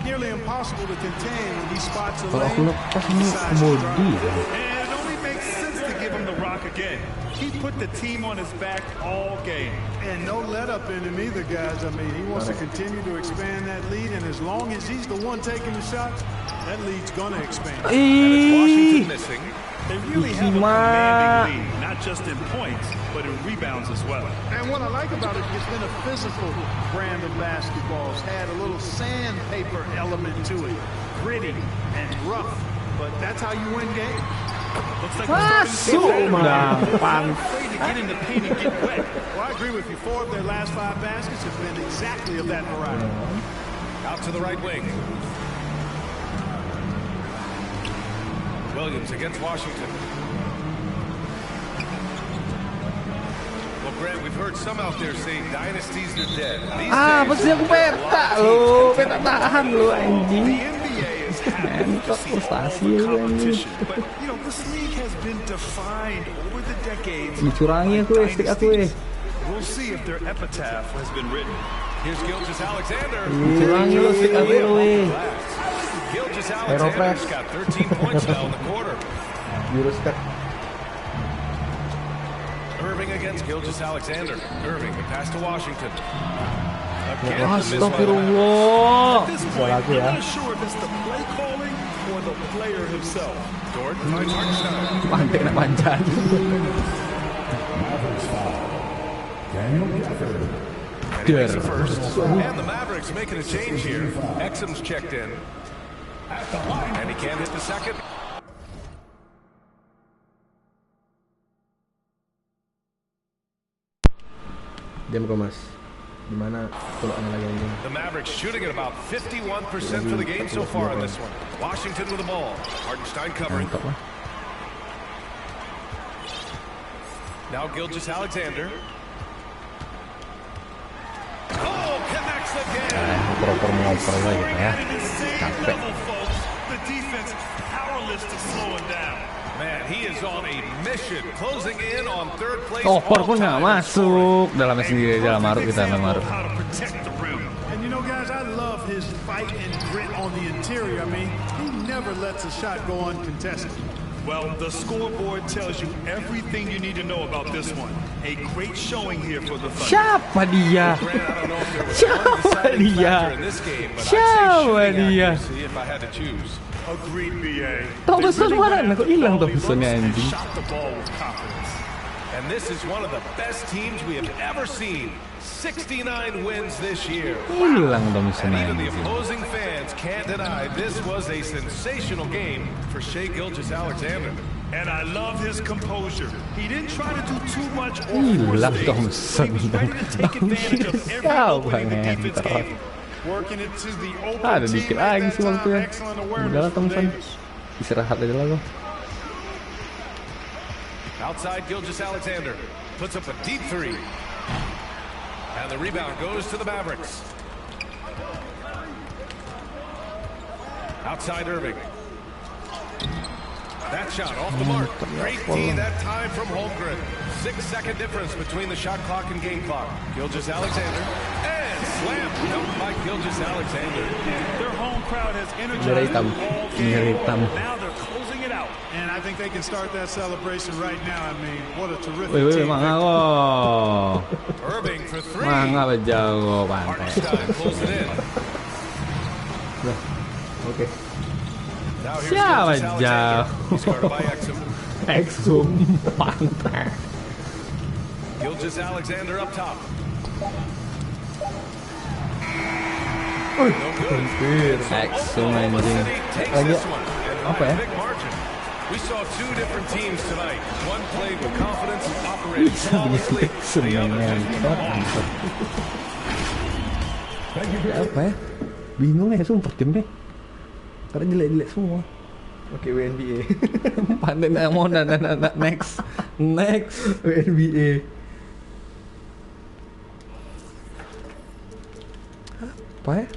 nearly impossible to contain when he spots a Kalau aku lane. lepas ini body ya. And it only makes sense to give him the rock again. He put the team on his back all game. And no let up in him either, guys. I mean, he wants to continue to expand that lead, and as long as he's the one taking the shots, that lead's going to expand. And it's Washington missing. They really have a commanding lead, not just in points, but in rebounds as well. And what I like about it, it's been a physical brand of basketball. It's had a little sandpaper element to it. Gritty and rough, but that's how you win games. Looks like we're starting to see that. Gampang. Afraid to get in the paint and get wet. Well, I agree with you. 4 of their last 5 baskets have been exactly of that variety. Out to the right wing. Williams against Washington. Well, Grant, we've heard some out there say dynasties are dead. These Pasti aku peta lo, peta tahan lo anjing. The NBA is happy to see all the competition, but you know this league has been defined over the decades. Dicurangi aku stick aku We'll see if their epitaph has been written. Here's Gilgeous Alexander. Dicurangi lo stick aku Gilgeous Alexander's got 13 points now in the quarter. Eurostep. Irving against Gilgeous Alexander. Irving, the pass to Washington. Again, the miss by the Astagfirullah. At this point, I'm not sure if it's the play calling or the player himself. Gordon finds Hartenstein. Pantai nak panjang. And he makes the first. And the Mavericks making a change here. Exum's checked in. And he can't hit the second. Diam kau mas. Gimana tolaknya lagi anjing? The Mavericks shooting at about 51% for the game so far in this one. Washington with the ball. Hartenstein covering. Now Gilgeous Alexander. Oh, connects again. Proper ngoper lagi ya. Capek. The defense powerless to slow him down. Man, he is on a mission, closing in on third place. Oper pun nggak masuk. Dalamnya sendiri, dalam maruk kita dalam maruk. And you know, guys, I love his fight and grit on the interior. I mean, he never lets a shot go uncontested. Well, the scoreboard tells you everything you need to know about this one. A great showing here for the Thunder. Siapa dia? Grant, I don't know if there was one deciding factor in this game, but I'd say shooting accuracy if I had to choose. Agreed, BA. Thompson mana? Kok hilang Thompsonnya anjing? Shot the ball with confidence. And this is one of the best teams we have ever seen. 69 wins this year. Hilang Thompson And even the anjing. opposing fans can't deny this was a sensational game for Shai Gilgeous-Alexander. And I love his composure. He didn't try to do too much or force Hilang things. Thompson. He was ready to take advantage of every opening the defense gave him. Working it to the open Ada team dikit at lagi that sih time. waktunya. Excellent Udah awareness lah from Thompson. Davis. Istirahat aja lah lo. Outside Gilgeous-Alexander puts up a deep three. And the rebound goes to the Mavericks. Outside Irving. That shot off the mark. Great D that time from Holmgren. 6-second difference between the shot clock and game clock. Gilgeous-Alexander. And slam dunked by Gilgeous-Alexander. Their home crowd has energized them all game. Now they're closing it out. And I think they can start that celebration right now. I mean, what a terrific Wih, team. mangga lo. Irving for three. Mangga jago pantai. Hartenstein pulls it in. Oke. Now here's Siapa Gilgeous-Alexander. jauh? He's guarded by Exum. Exum pantai. Gilgeous-Alexander up top. No good. Exum Oklahoma anjing. City takes Lagi this one. And apa by ya? a big margin. We saw two different teams tonight. One played with confidence and operated flawlessly. The other apa ya? Bingung ya sumpah timnya. Karena jelek-jelek semua. Oke, WNBA. Pandai mau next WNBA. Apa ya?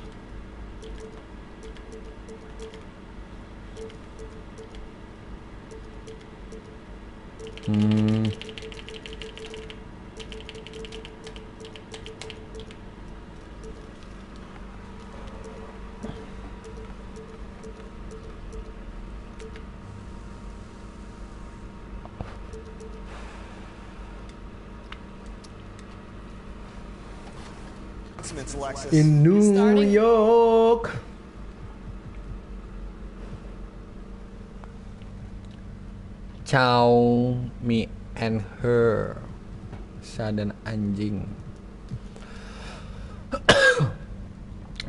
In New York. Chow me and her. Sa dan anjing.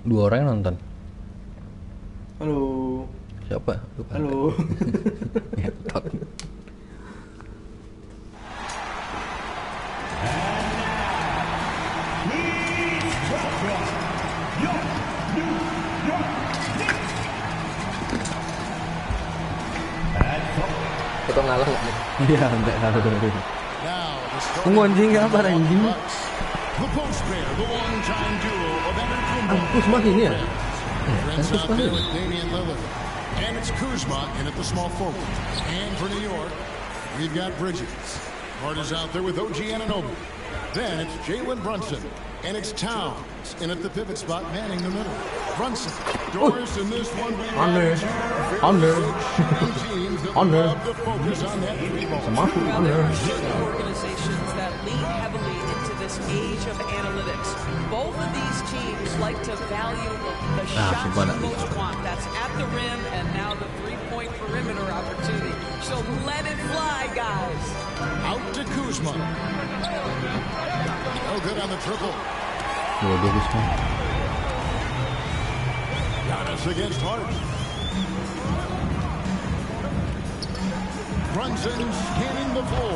Dua orang yang nonton. Halo. Siapa? Lupa. Halo. Ngetot. Kita ngalah nggak nih? Iya, enggak ngalah. Tunggu anjing apa anjing? Kuzma ini ya? And it's Kuzma in at the small forward. And for New York, we've got Bridges. Carter's out there with OG Anunoby. Then it's Jalen Brunson. And it's Towns in at the pivot spot, manning the middle. Brunson, Doris in this one. Under. Organizations that lean heavily into this age of analytics. Both of these teams like to value the shots you most want. That's at the rim and now the three-point perimeter opportunity. So let it fly, guys. Out to Kuzma. No good on the triple. Giannis against Harden. Brunson scanning the floor.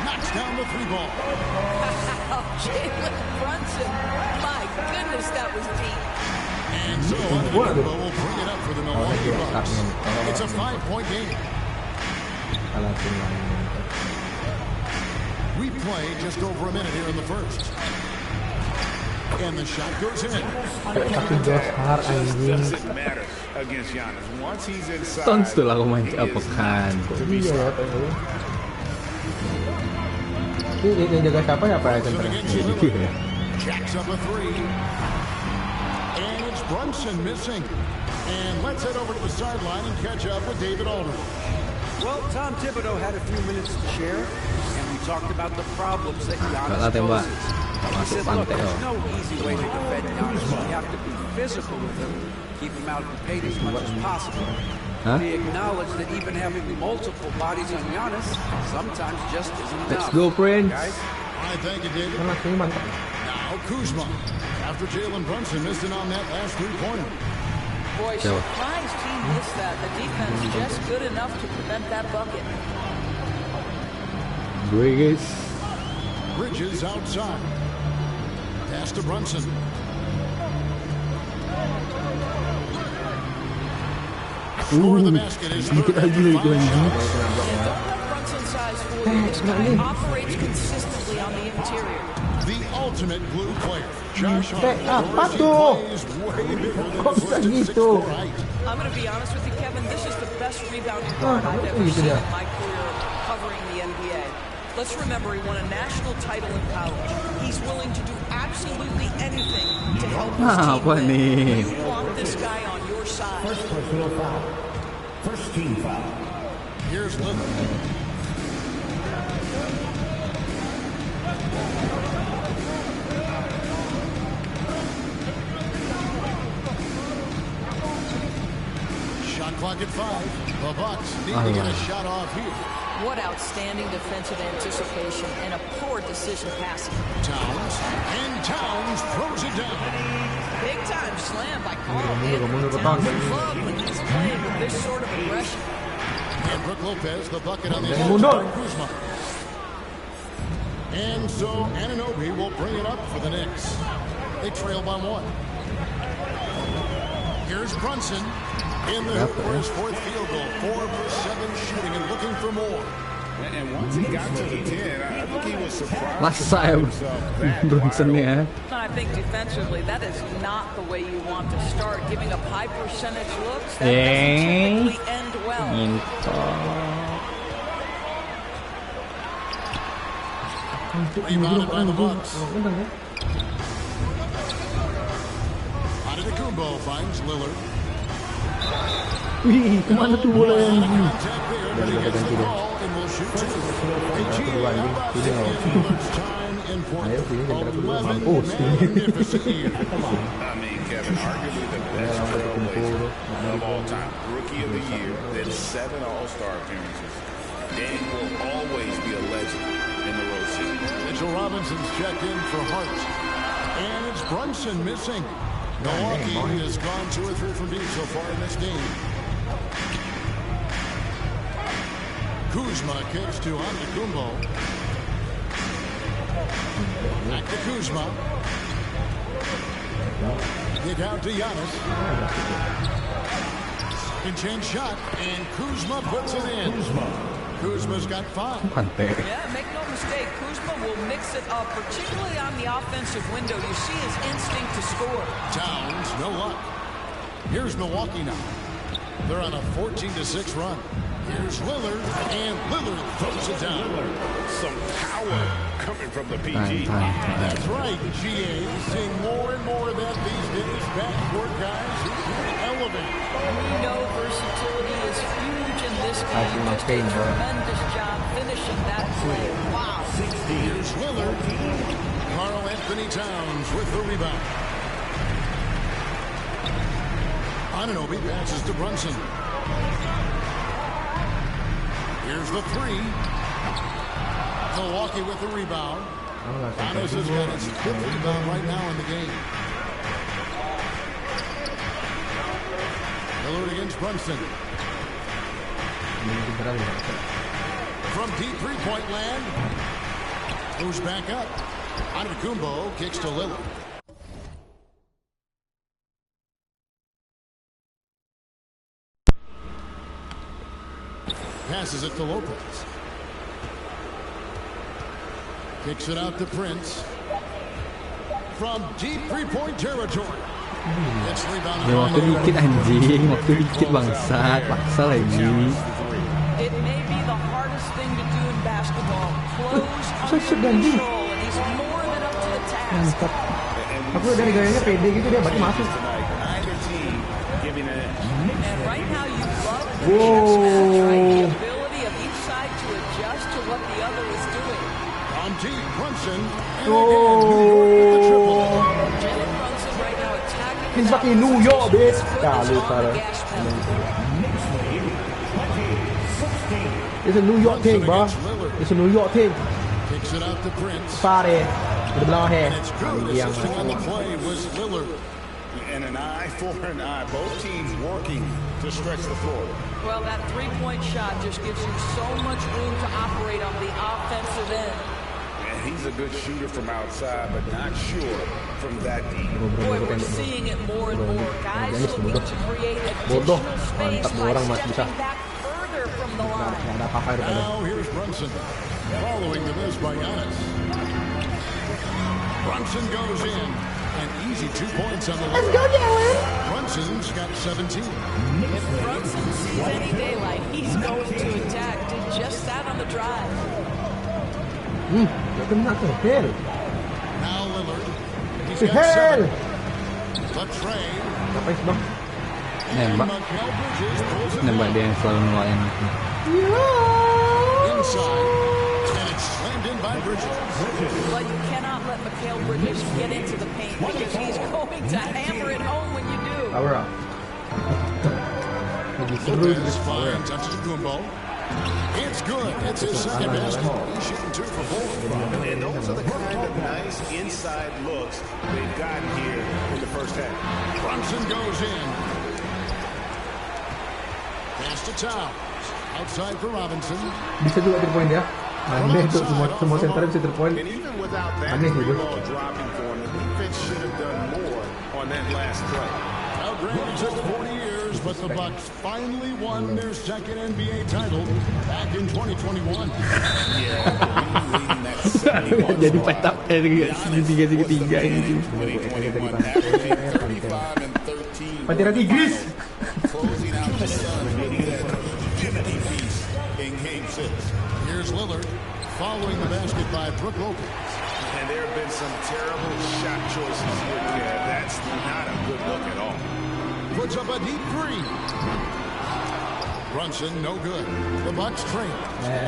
Knocks down the three ball. Jalen Brunson. My goodness, that was deep. And so Anunoby will bring it up for the Milwaukee Bucks. It's a 5-point game. We play just over a minute here in the first. And the shot goes in. Doesn't matter against Giannis. Once he's inside. Tons tuh lah main apa kan? Iya ya, ini jaga siapa ya Pak centernya? Jacks up a three. And it's Brunson missing. And let's head over to the sideline and catch up with David Aldridge. Well, Tom Thibodeau had a few minutes to share, and we talked about the problems that Giannis poses. He said, look, there's no easy way to defend Giannis. You have to be physical with him, keep him out of the paint as much as possible. He acknowledged that even having multiple bodies on Giannis sometimes just isn't enough. Let's go, Prince. I thank you, David. Now Kuzma, after Jalen Brunson missed it on that last three-pointer. Boy, surprised he missed that. The defense just good enough to prevent that bucket. Bridges outside. Pass to Brunson. For the basket is Brunson size 4. This guy operates consistently on the interior. the ultimate glue player. Josh apa tuh? Kok bisa gitu? I'm going to be honest with you, Kevin. This is the best rebounding guard I've ever seen in my career covering the NBA. Let's remember, he won a national title in college. He's willing to do absolutely anything to help his team win. You want this guy on your side. First personal foul. First team foul. Here's Lillard. Shot clock at 5. The Bucks need to get a shot off here. What outstanding defensive anticipation and a poor decision passing. Towns throws it down. Big time slam by Carl. It's a club when he's playing with this sort of aggression. And Brook Lopez, the bucket on the Kuzma. And so Anunoby will bring it up for the Knicks. They trail by 1. Here's Brunson in the hoop for his 4th field goal. 4 for 7 shooting and looking for more. And once he got to the 10, I think he was surprised. Masa Brunsonnya. I think defensively, that is not the way you want to start. Giving up high percentage looks, that doesn't typically end well. Rebounded by the Bucks. Antetokounmpo finds Lillard. Wih, kemana tuh bola yang ini? Ayo sini jangan kedua mampus. Kevin, arguably the best trailblazer of all time. Rookie of the year, then 7 All-Star appearances. Dame will always be a legend in the Rose City. Mitchell Robinson's checked in for Hart. And it's Brunson missing. Milwaukee has gone 2 or 3 from deep so far in this game. Kuzma kicks to Antetokounmpo. Back to Kuzma. Kick out to Giannis. Second chance shot, and Kuzma puts it in. Kuzma's got 5. Yeah, make no mistake, Kuzma will mix it up, particularly on the offensive window. You see his instinct to score. Towns, no luck. Here's Milwaukee now. They're on a 14-6 run. Here's Lillard, and Lillard throws it down. Some power coming from the PG. That's right, GA. Seeing more and more of that these days. Backcourt guys who elevate. We know versatility is huge in this game. Just a tremendous job finishing that play. Wow. Here's Lillard. Karl Anthony Towns with the rebound. Anunoby passes to Brunson. Here's the 3. Milwaukee with the rebound. Giannis has got his 5th rebound right now in the game. Lillard against Brunson. From deep 3-point land. Moves back up. Antetokounmpo kicks to Lillard. Passes it to Lopez. Kicks it out to Prince. From deep 3-point territory. Gets rebounded. Waktu dikit anjing, waktu dikit bangsat, paksa lagi. It may be the hardest thing to do in basketball. Close under control, and he's more than up to the task. Aku dari gayanya pede gitu dia berarti masuk. And right now you love the mismatch, right? The ability of each side to adjust to what the other is doing. On deep, Brunson. And again, New York with the triple. Jalen Brunson right now attacking. He's fucking New York, bitch. Nah, lupa lah. It's a New York thing, bro. It's a New York thing. Kicks it out to Prince. Pare. Di belakang head. And it's good. Assisting on the play was Lillard. And an eye for an eye. Both teams working to stretch the floor. Well, that 3-point shot just gives you so much room to operate on the offensive end. And he's a good shooter from outside, but not sure from that deep. Boy, we're seeing it more and more. Guys looking to create additional space by stepping back further from the line. Now here's Brunson. Following the miss by Giannis. Brunson goes in. And easy 2 points on the line. Let's go, Jalen. Brunson's got 17. If Brunson sees any daylight, he's going to attack. Did just that on the drive. Now Lillard. He's got 7. The trade. Nembak dia yang selalu ngeluarin. Inside. And it's slammed in by Bridges. But you cannot let Mikal Bridges get into the paint because he's going to hammer it home when you do. Power up. Lopez finds Antetokounmpo. It's good. It's his second basket. He's shooting 2 for 4. And those are the kind of nice inside looks they've gotten here in the first half. Brunson goes in. Pass to Towns. Outside for Robinson. Bisa juga 3 point ya. Aneh tuh semua center bisa 3 point. Aneh gitu. Now granted, it took 40 years, but the Bucks finally won their second NBA title back in 2021. Jadi petak segitiga ini. Patira Tigris. In Game 6. Here's Lillard following the basket by Brook Lopez. And there have been some terrible shot choices here. Yeah, that's not a good look at all. Puts up a deep three. Brunson, no good. The Bucks trail.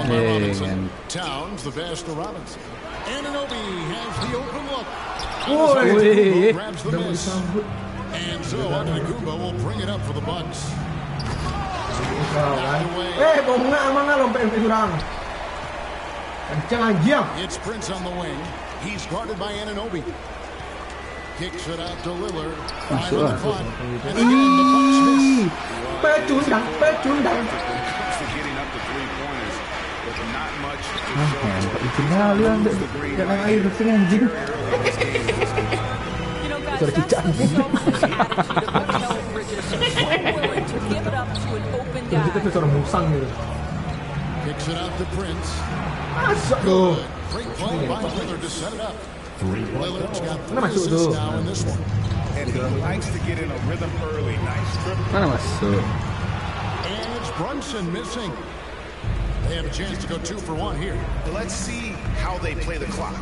Robinson. Towns, the pass to Robinson. Anunoby has the open look. Grabs the miss. And so Antetokounmpo will bring it up for the Bucks. It's Prince on the wing. He's guarded by Anunoby. Kicks it out to Lillard. 5 on the clock. And again, the Bucks miss. Pecundang. Getting up to 3-pointers, but not much to show. Give it up to an open guy. Kicks it out to Prince. Great play by Lillard to set it up. Lillard's got 3 assists now in this one. And he likes to get in a rhythm early. Nice dribble. And it's Brunson missing. They have a chance to go 2 for 1 here. Let's see how they play the clock.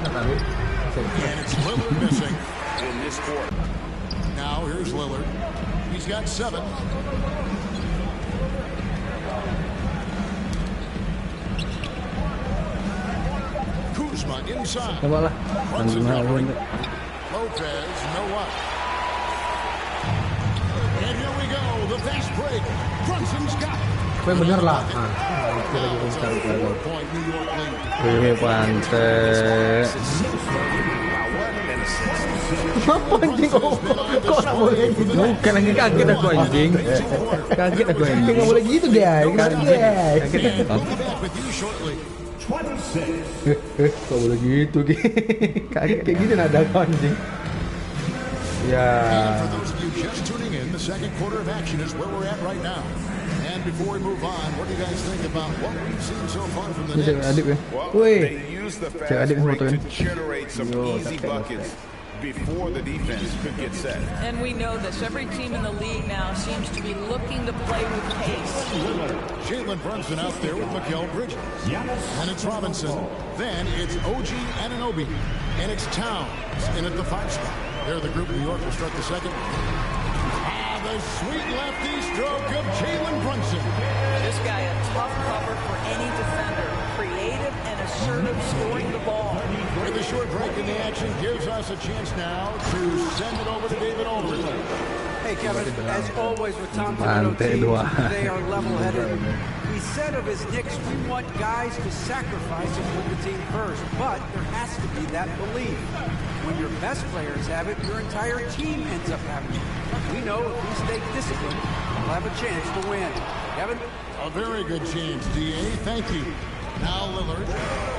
And it's Lillard missing in this quarter. Now here's Lillard. He's got 7. Kuzma inside. Brunson covering. Lopez, no up. And here we go, the fast break. Brunson's got it. Bener lah. Pantes. Apa anjing? Kok nggak boleh gitu? Bukan lagi kaget aku anjing. Kaget aku anjing. Nggak boleh gitu guys. Kaget. Kok boleh gitu? Kaget kayak gitu nada anjing. Ya. For those of you just tuning in, the second quarter of action is where we're at right now. And before we move on, what do you guys think about what we've seen so far from the Knicks? Well, they use the fast break to generate some easy buckets before the defense could get set. And we know this. Every team in the league now seems to be looking to play with pace. Jalen Brunson out there with Mikal Bridges. And it's Robinson. Then it's OG Anunoby. And it's Towns in at the 5 spot. There, the group in New York will start the second. The sweet lefty stroke of Jalen Brunson. This guy a tough cover for any defender. Creative and assertive scoring the ball. With a short break in the action gives us a chance now to send it over to David Aldridge. Hey Kevin, as always with Tom Thibodeau teams, they are level-headed. He said of his Knicks, we want guys to sacrifice and put the team first, but there has to be that belief. When your best players have it, your entire team ends up having it. We know if we stay disciplined, we'll have a chance to win. Kevin? A very good chance, D.A. Thank you. Now Lillard,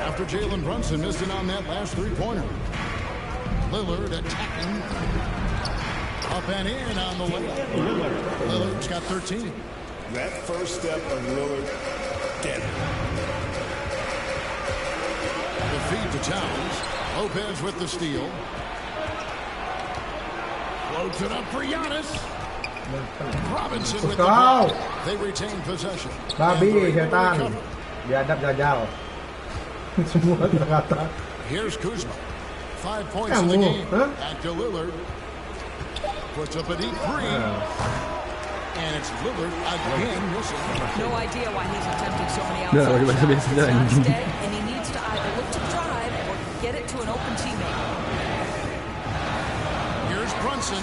after Jalen Brunson missing on that last 3-pointer. Lillard attacking. Up and in on the way. Lillard's got 13. That first step of Lillard, dead. The feed to Towns. Lopez with the steal. Floats it up for Giannis. Robinson with the block. They retain possession. Babi, setan. Biadab jajal. Semua terkata. Here's Kuzma. 5 points in the game. Back to Lillard. Puts up a deep 3. And it's Lillard again missing. No idea why he's attempting so many outside shots. Instead, and he needs to either look to drive or get it to an open teammate. Here's Brunson.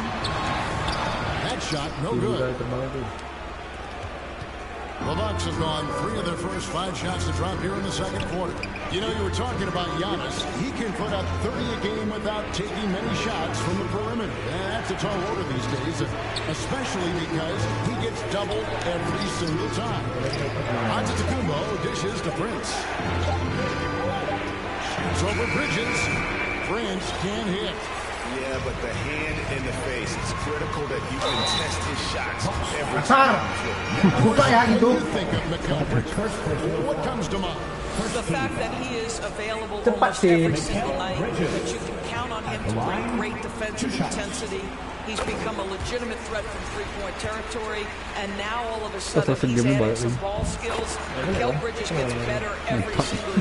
That shot, no good. The Bucks have gone 3 of their first 5 shots to drop here in the second quarter. You know, you were talking about Giannis. He can put up 30 a game without taking many shots from the perimeter. That's a tall order these days, especially because he gets doubled every single time. Antetokounmpo dishes to Prince. Shoots over Bridges. Prince can't hit. Yeah, but the hand in the face is critical that you can test his shots every time. What comes to mind? The fact that he is available almost every single night, that you can count on him to bring great defensive intensity. He's become a legitimate threat from three-point territory, and now all of a sudden he's adding some ball skills. Mikal Bridges gets better every single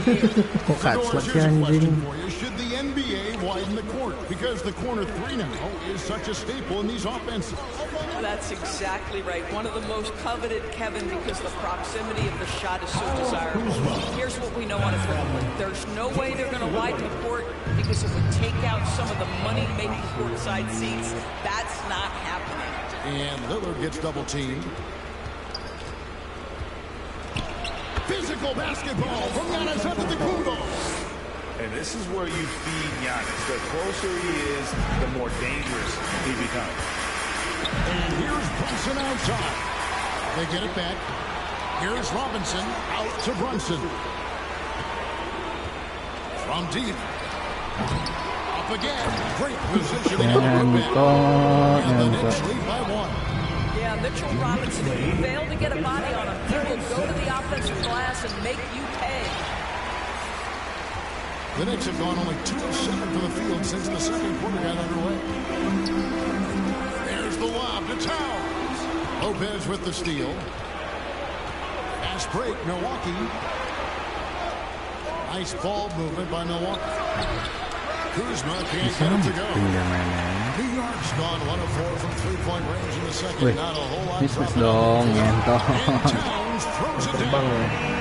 year. Should the NBA widen the court? Because the corner 3 now is such a staple in these offenses. That's exactly right. One of the most coveted, Kevin, because the proximity of the shot is so desirable. Here's what we know unequivocally. There's no way they're going to widen the court because it would take out some of the money-making courtside seats. That's not happening. And Lillard gets double-teamed. Physical basketball from Giannis Antetokounmpo. And this is where you feed Giannis. The closer he is, the more dangerous he becomes. And here's Brunson outside. They get it back. Here's Robinson out to Brunson. From deep. Up again. Great positioning. And the Knicks lead by 1. Yeah, Mitchell Robinson, if you fail to get a body on him, he will go to the offensive glass and make you pay. The Knicks have gone only 2 of 7 for the field since the second quarter got underway. There's the lob to Towns. Lopez with the steal. Fast break, Milwaukee. Nice ball movement by Milwaukee. Kuzma can't get it to go. New York's gone 1 of 4 from 3-point range in the second. Not a whole lot of dong, and Towns throws it down.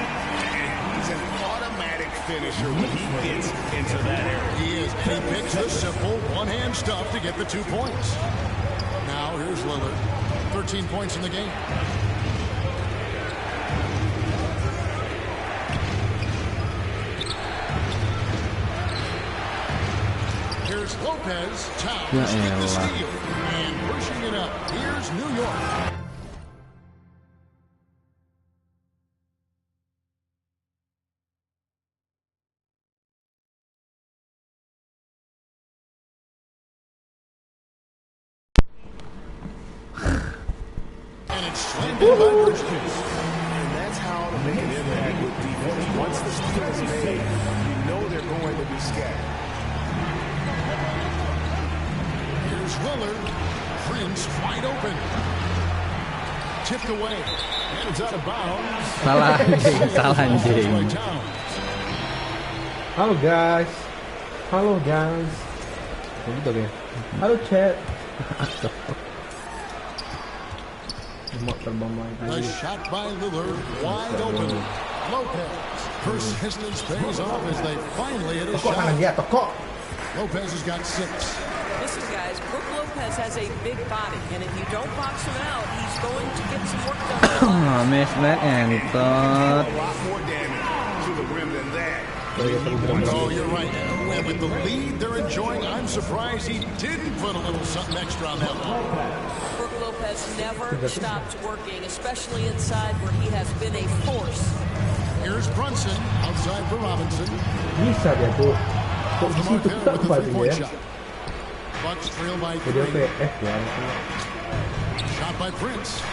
Finisher when he gets into that area. He is. He picks the simple one-hand stuff to get the 2 points. Now here's Lillard. 13 points in the game. Here's Lopez. Towns with the steal. And pushing it up. Here's New York. And that's how to make an impact with defense. Once the steal is made, you know they're going to be scattered. Here's Lillard. Prince wide open. Tipped away. And it's out of bounds. Salah anjing. Halo guys. Halo guys. Gitu ya. Halo chat. A shot by Lillard, wide open. Lopez. Persistence pays off as they finally hit a shot. Lopez has got 6. Listen, guys, Brook Lopez has a big body, and if you don't box him out, he's going to get some work done. Mismatch and a lot more damage to the rim than that. Oh, you're right. And with the lead they're enjoying, I'm surprised he didn't put a little something extra on that one. Brook Lopez never stops working, especially inside where he has been a force. Here's Brunson outside for Robinson. Bisa dia tuh. Kok di situ tak ya? Bucks trail by 3. Shot by Prince.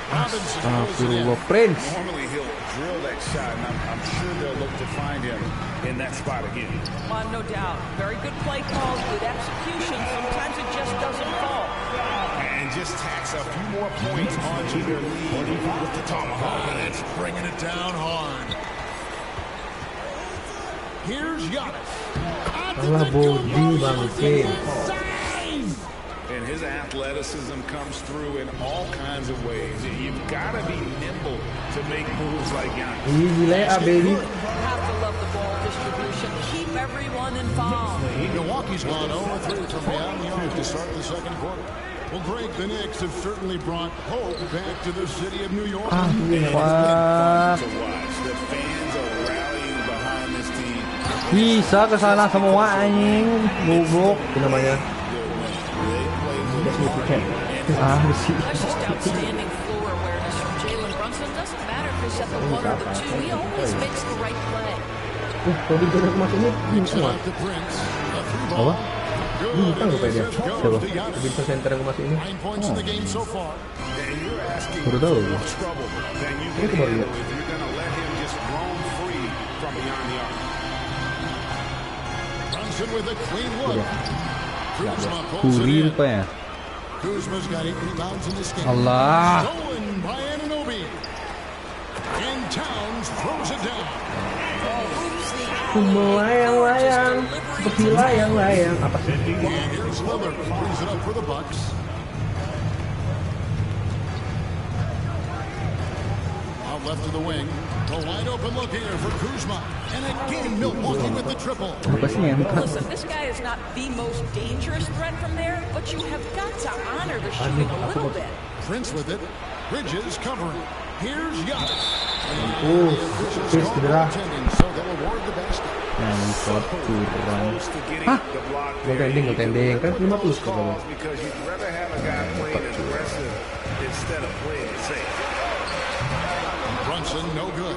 Robinson Prince. Normally he'll drill that shot, and I'm sure they'll look to find him in that spot again. No doubt. Very good play calls, good execution. Sometimes it just doesn't fall. And just tacks a few more points onto their lead with the tomahawk. And it's bringing it down hard. Here's Giannis. And his athleticism comes through in all kinds of ways. You've got to be nimble to make moves like Giannis. Easy layup, baby. You have to love the ball distribution. Keep everyone involved. Milwaukee's gone 0-3 from beyond the arc to start the second quarter. Well, Greg, the Knicks have certainly brought hope back to the city of New York. Bisa ke sana semua anjing. Bubuk. Itu namanya. Ah, besi. Kalau di jarak masuk ini semua. Apa? Bintang rupanya dia. Coba. Bintang center yang masuk ini. Baru tahu. Ini baru lihat. Kuri rupanya. Allah. Melayang-layang, seperti layang-layang. Apa sih? Left to the wing, a wide open look here for Kuzma, and again Milwaukee with the triple. Listen, this guy is not the most dangerous threat from there, but you have got to honor the shooting a little bit. Prince with it, Bridges covering. Here's Giannis. So they'll award the basket. Hah? Gue tending kan 50 kalau. Because you'd rather have a guy playing aggressive instead of playing safe. Brunson, no good.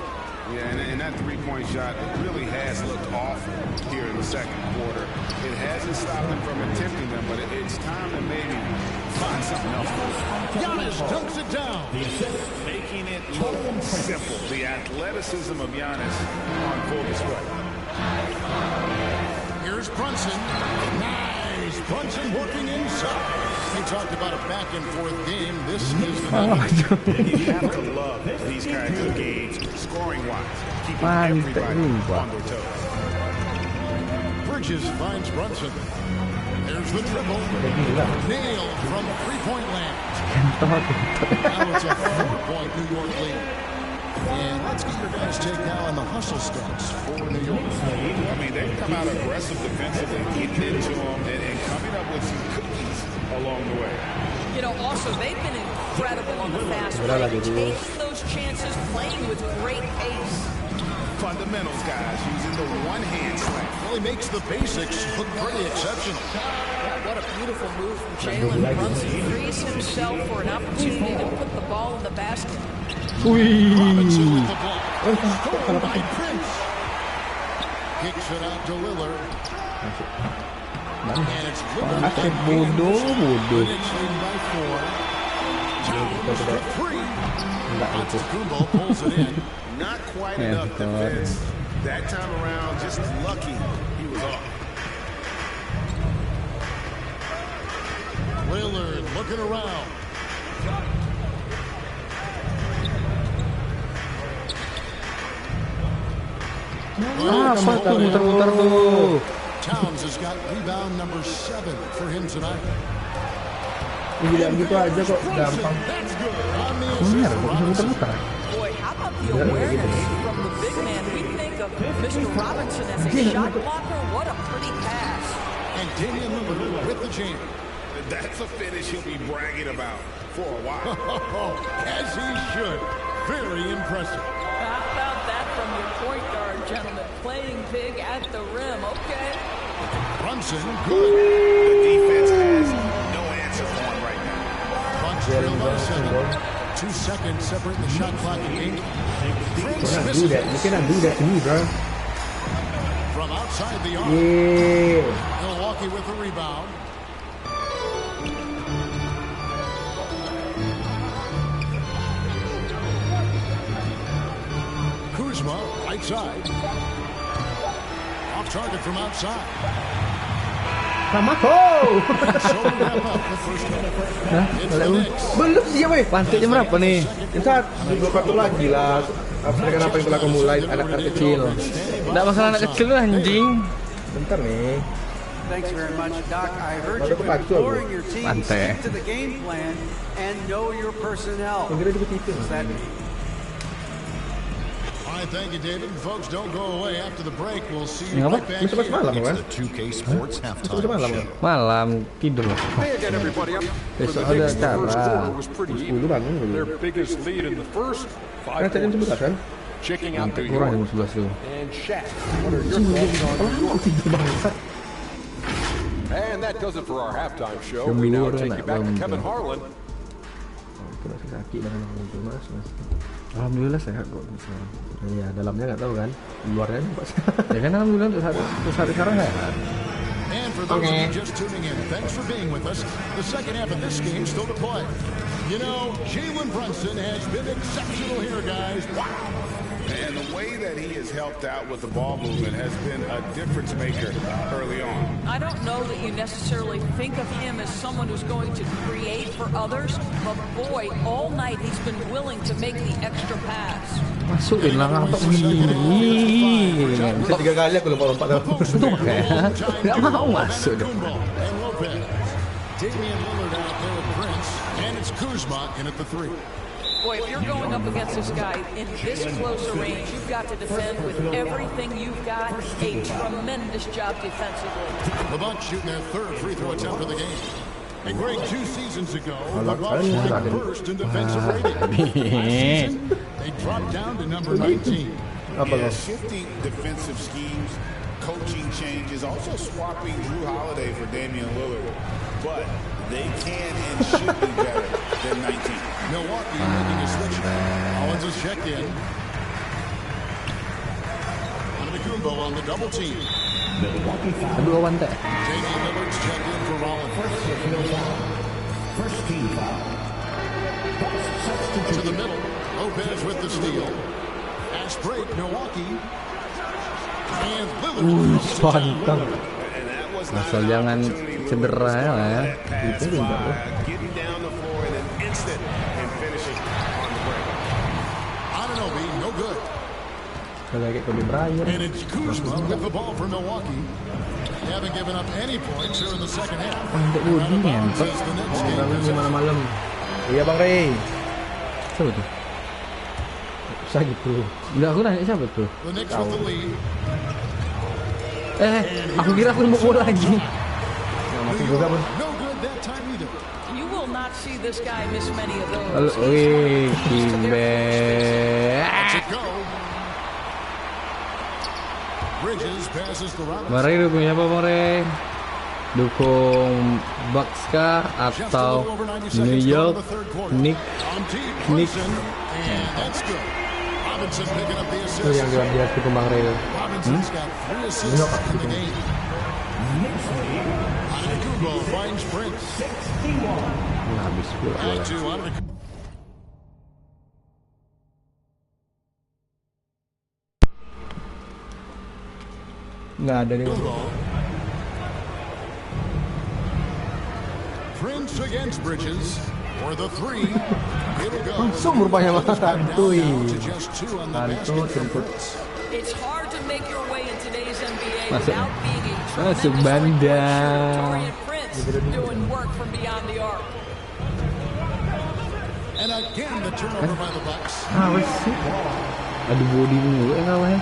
Yeah, and that three-point shot really has looked awful here in the second quarter. It hasn't stopped them from attempting them, but it's time to maybe find something else. Giannis dunks it down. Making it look simple. The athleticism of Giannis on full display. Here's Brunson. Nice. Brunson working inside. We talked about a back and forth game. This is the You have to love these kinds of games, scoring-wise, keeping everybody on their toes. Bridges finds Brunson. There's the triple. Nailed from three-point land. Now it's a 4-point New York lead. And let's get your guys' take now on the hustle steps for New York. I mean, they've come out aggressive defensively, getting into them, and coming up with some cookies along the way. You know, also, they've been incredible on the fast break, taking those chances, playing with great pace. Fundamentals, guys, using the one-hand slam. Well, he makes the basics look pretty exceptional. What a beautiful move from Jalen Brunson. Frees himself for an opportunity to put the ball in the basket. Robinson with the ball. Stolen by Prince. Kicks it out to Lillard. And it's Lillard. Knicks lead by 4. Towns for 3. Antetokounmpo pulls it in. Not quite enough defense. That time around, just lucky he was off. Lillard looking around. Apa tuh muter-muter tuh? Towns has got rebound number 7 for him tonight. Bilang gitu aja kok gampang. Bener, kok bisa muter-muter? Boy, how about the awareness from the big man? We think of Mr. Robinson as a shot blocker. What a pretty pass. And Damian Lillard with the jam. That's a finish he'll be bragging about for a while. As he should. Very impressive. How about that from your point guard, gentlemen? Playing big at the rim, okay. Brunson, good. The defense has no answer for him right now. Brunson by 7. 2 seconds separate the shot clock and game. Prince Do that. You cannot do that to me, bro. From outside the arc. Yeah. Milwaukee with the rebound. Kuzma, right side. Off target from outside. Samako. Belum siap, weh. Pantiknya berapa nih? Saat belum satu lagi lah. Kenapa yang telah mulai anak-anak kecil? Nggak masalah anak kecil lah anjing. Bentar nih. Thanks very much, Doc. I heard you've been exploring your team, stick to the game plan, and know your personnel. What does that mean? right, thank you, David. Folks, don't go away after the break. We'll see you right back here. It's the 2K Sports halftime show. Malam tidur. Hey again, everybody. Besok ada acara. Their biggest lead in the first 5 kan? checking out New Kurang York. jam 11 tuh. And Shaq, what are your thoughts on New York? And that does it for our halftime show. We now take you back to Kevin Harlan. Alhamdulillah sehat kok sekarang. Iya, dalamnya nggak tahu kan, luarnya Pak. Ya kan alhamdulillah untuk hari sekarang sehat. And for those of you just tuning in, thanks for being with us. The second half of this game still to play. You know, Jalen Brunson has been exceptional here, guys. Wow. And the way that he has helped out with the ball movement has been a difference maker early on. I don't know that you necessarily think of him as someone who's going to create for others, but boy, all night he's been willing to make the extra pass. Masukin lah ngapak begini. Bisa 3 kali aku lompat tuh. Tuh kayak nggak mau masuk deh. Damian Lillard out there with Prince, and it's Kuzma in at the 3. Boy, if you're going up against this guy in this close a range, you've got to defend with everything you've got. A tremendous job defensively. The Bucks shooting their 3rd free throw attempt of the game. And Greg, 2 seasons ago, the Bucks were first in defensive rating. Last season, they dropped down to number 19. Yeah, shifting defensive schemes, coaching changes, also swapping Drew Holiday for Damian Lillard. But they can and should be better than 19. Milwaukee making a switch. Owens is checked in. Antetokounmpo on the double team. Dua bantai. Damian Lillard's checked in for Rollins. First team foul. To the middle. Lopez with the steal. Fast break, Milwaukee. And Lillard. Pantang. Asal jangan cedera ya lah ya. Itu getting down the floor in an instant and finishing on the break. Anunoby, no good. Kayak Kobe Bryant. And it's Kuzma with the ball for Milwaukee. They haven't given up any points here in the second half. Untuk Woody ngentot. Bangun malam-malam. Iya Bang Rey. Siapa tuh? Bisa gitu. Enggak, aku nanya siapa tuh? The Knicks with the lead. Aku kira aku mau bola lagi. Masih juga pun. No good that time either. You will not see this guy miss many of Halo, those. wih, Kimbe. Let's it go. Bridges passes the Robinson. Mari dukung siapa, Mare? Dukung Bucks kah atau New York Knicks? And that's good. Robinson picking up the assist. Itu yang dia dukung Bang Rey. Robinson's got 3 assists in the game. Antetokounmpo finds Prince. Habis pula bola. Back to Antetokounmpo. Nggak ada nih. Prince against Bridges for the 3. It'll go. Langsung rupanya mah santuy. Just 2 on the basket from Prince. It's hard to make your way in today's NBA Masuk. without being a Masuk tremendous bandar. Victorian Prince doing work from beyond the arc. And again the turnover by the Bucks. Apa sih? Aduh body mulu ngawahnya.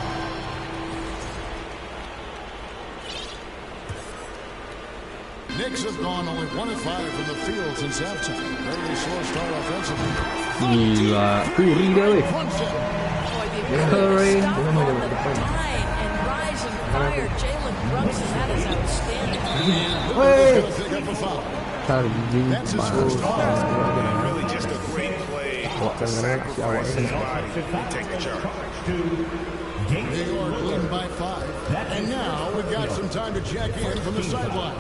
Knicks have gone only 1 of 5 from the field since halftime. Very slow start offensively. Gila, Curry dah weh. Curry. And rise and fire, Jalen Brunson, that is outstanding. Woi. That's his first foul. Really just a great play. Take the charge. New York leading by 5. And now we've got some time to check in from the sideline.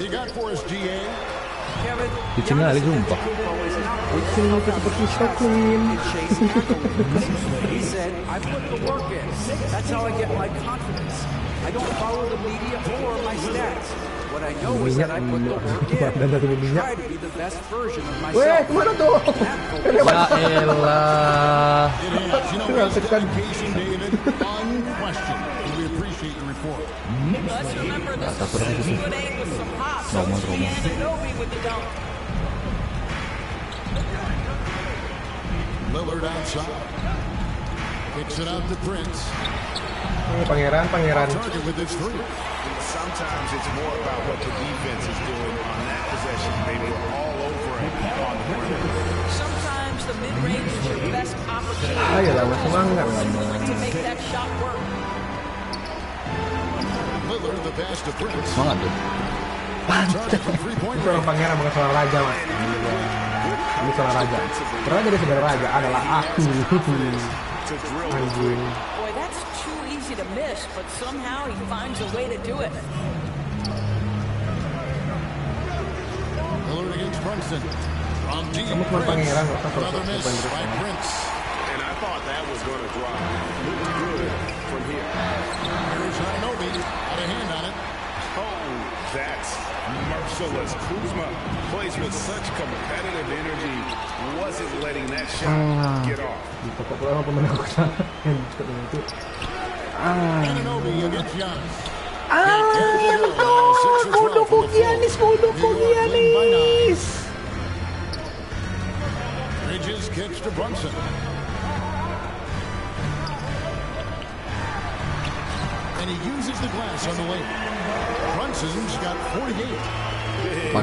You got for us, GA. Kevin, Ditinggal jumpa. Seperti Stockholm. He said, I put the work in. That's how I get my confidence. I don't follow the media or my stats. What I know is that I put the work in. Try to be the best version of myself. Kemana tuh? Ya elah. Dedication, David, unquestioned. We appreciate your report. let's remember this is 7'8" with some hops. So it's the Anunoby with the dunk. Lillard outside. Kicks it out to Prince. Pangeran. Sometimes it's more about what the defense is doing on that possession. They were all over him on the perimeter. Sometimes the mid-range is your best opportunity to make that shot work. Lillard the pass to Prince. Semangat tuh. Itu orang pangeran bukan seorang raja, Mas. Ini seorang raja. Karena jadi saudara raja adalah aku. Anjing. Boy, that's too easy to miss, but somehow he finds a way to do it. Lillard against Brunson. From deep. Kamu cuma pangeran kok. Another miss by Prince. And I thought that was going to drop. Looked good from here. Here's Hanobi. Got a hand on it. Oh, that's merciless. Kuzma plays with such competitive energy. Wasn't letting that shot get off. Pokok pertama pemenang kita yang cepat itu. Hanobi against Giannis. Giannis. Bridges kicks to Brunson. And he uses the glass on the way. Brunson's got 48. On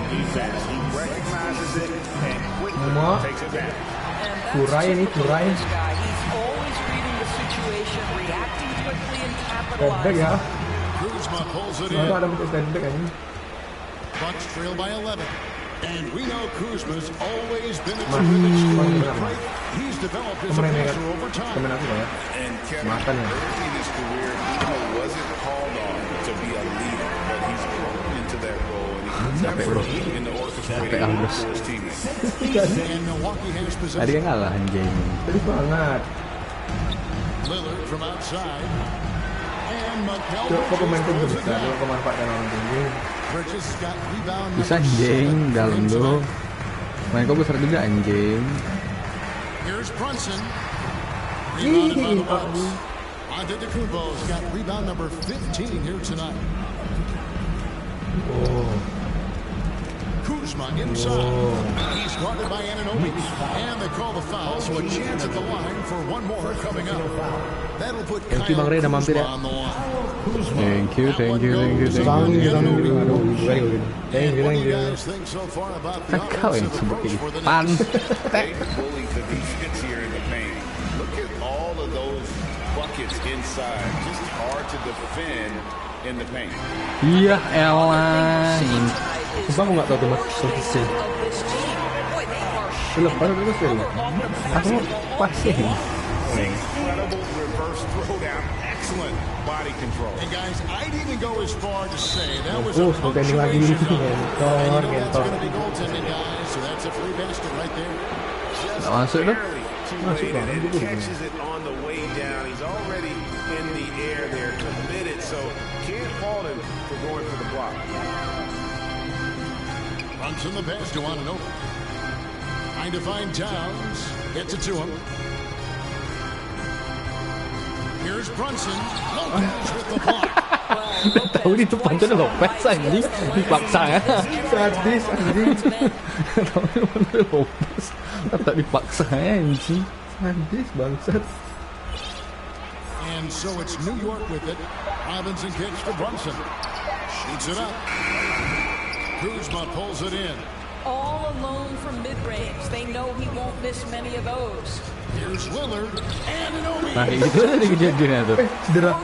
defense, he recognizes it and quickly takes it back. Kurai. He's always reading the situation, reacting quickly and capitalizing. Ya. Kuzma pulls it in. Ada bentuk stand-back kan. Bucks trail by 11. And we know Kuzma's always been a terrific scorer. He's developed his pressure over time. And Kevin, early in his career, he wasn't called on to be a leader, but he's grown into that role, and he's effort in the orchestrating for his teammates. And Milwaukee has possession. Tadi kan kalah anjing. Tadi banget. Lillard from outside. And McHale. Kok pemain itu bisa lo kemanfaatkan orang tinggi. Bisa anjing dalam dulu. Main kok besar juga anjing. Here's Brunson. Rebounded by the Bucks. Antetokounmpo's got rebound number 15 here tonight. Kuzma inside. He's guarded by Anunoby. And they call the foul, so a chance at the line for one more coming up. That'll put Kyle Kuzma on the line. Thank you. What do you guys think so far about the offensive approach for the Knicks? They bully the defense here in the paint. Look at all of those buckets inside. Just hard to defend in the paint. Iya elah. Sumpah aku nggak tahu tuh mas posisi. Lepas itu sih. Aku pasti. Incredible reverse throwdown. Excellent body control. And guys, I'd even go as far to say that was a punctuation lagi shot. And you know that's going to be goaltending, guys. So that's a free basket right there. Nggak masuk tuh. Masuk banget. And catches it on the way down. He's already in the air there, committed. So can't fault him for going for the block. Runs in the pass to Anunoby. Trying to find Towns. Gets it to him. Here's Brunson. Lopez with the block. Tahu di depan tuh Lopez anjing. Dipaksa ya. Sadis anjing. Tahu di depan tuh Lopez. Tak dipaksa ya anjing. Sadis bangsat. And so it's New York with it. Robinson kicks to Brunson. Shoots it up. Kuzma pulls it in. All alone from mid-range. They know he won't miss many of those. Here's Lillard. Anunoby. Nah itu tadi kejadiannya tuh. Cedera.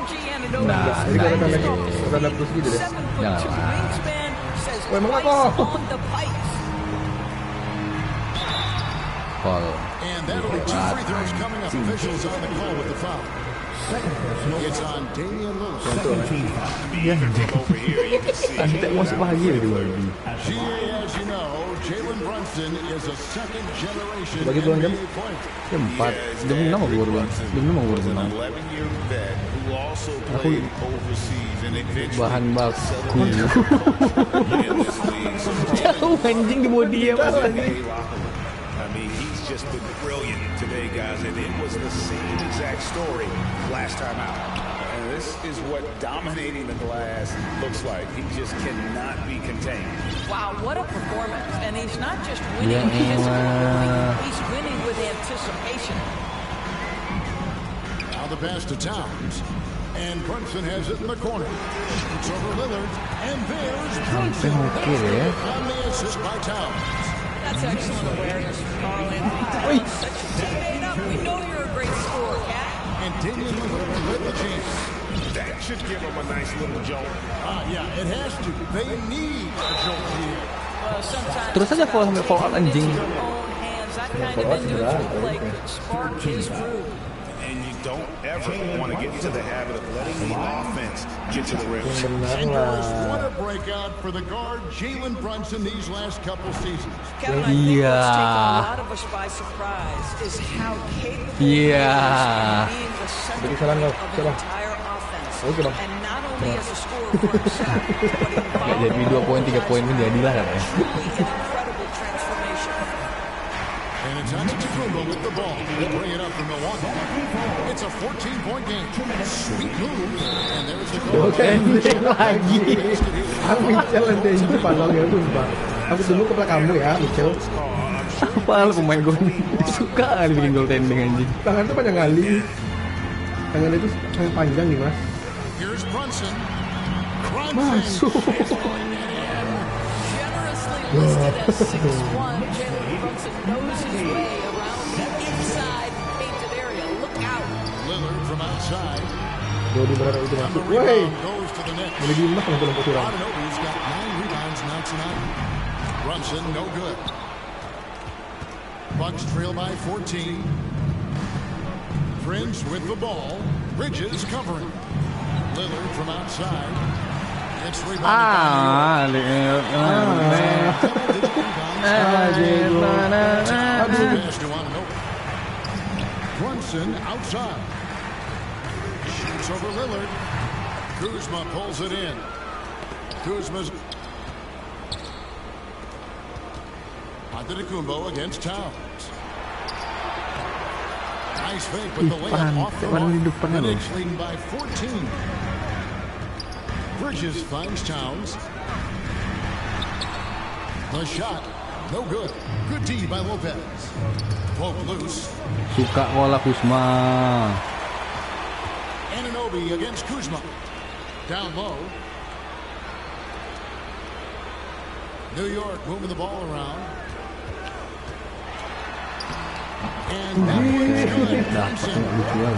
Nah, ini ada plus gitu deh. Jangan lah. Woi emang apa? Foul. And that'll be 2 free throws coming up. Officials on the call with the foul. It's on Damian Lillard. Tidak masuk bahagia di luar ini. As you know, Jalen Brunson is a second generation Bagi bulan jam? NBA player. 4. Jam 6 aku baru bang. Jam 6 aku baru menang. Aku bahan baku. Jauh anjing di body ya mas. I mean, he's just been brilliant today, guys, and it was the same exact story last time out. And this is what dominating the glass looks like. He just cannot be contained. Wow, what a performance. And he's not just winning physically, he's winning with anticipation. Now the pass to Towns. And Brunson has it in the corner. It's over Lillard. And there's Brunson. On the assist by Towns. That's excellent awareness, Carl Anthony. Such a teammate up. We know you're a great scorer, Cat. And Damian Lillard led the chance. That should give them a nice little jolt. Yeah, it has to. They need a jolt here. Well, sometimes Terus aja fall out anjing. that kind of individual play could spark his groove. And you don't ever want to get into the habit of letting the offense get to the rim. What a breakout for the guard Jalen Brunson these last couple seasons. Kevin, I think what's taken a lot of us by surprise is how capable he is of being the center of an entire offense. And not only as a scorer for himself, but involved jadi 2 poin 3 poin menjadilah katanya. truly an incredible transformation. And it's Antetokounmpo with the ball. They bring it up from Milwaukee. It's a 14-point game. Sweet move. And there's the goal. Tending lagi. Aku Mitchell tending itu pandang ya sumpah. Aku dulu kepada kamu ya Mitchell. Apa pemain gue suka kali bikin gol tending anjing. Tangan itu panjang kali. Tangan itu sangat panjang nih mas. Here's Brunson. Masuk. Listed as 6'1", Jalen Brunson knows his way around the inside painted area. Look out. Lillard from outside. Jody berada itu masuk. Woi. Boleh Dimas kalau belum kurang. He's got 9 rebounds now tonight. Brunson no good. Bucks trail by 14. Prince with the ball. Bridges covering. Lillard from outside. It's rebounded Brunson outside. Shoots over Lillard. Kuzma pulls it in. Kuzma's Antetokounmpo against Towns. Nice fake with the layup off the mark. The Knicks leading by 14. Bridges finds Towns. The shot, no good. Good D by Lopez. Poke loose. Suka bola Kuzma. Anunoby against Kuzma. Down low. New York moving the ball around. And that one's good.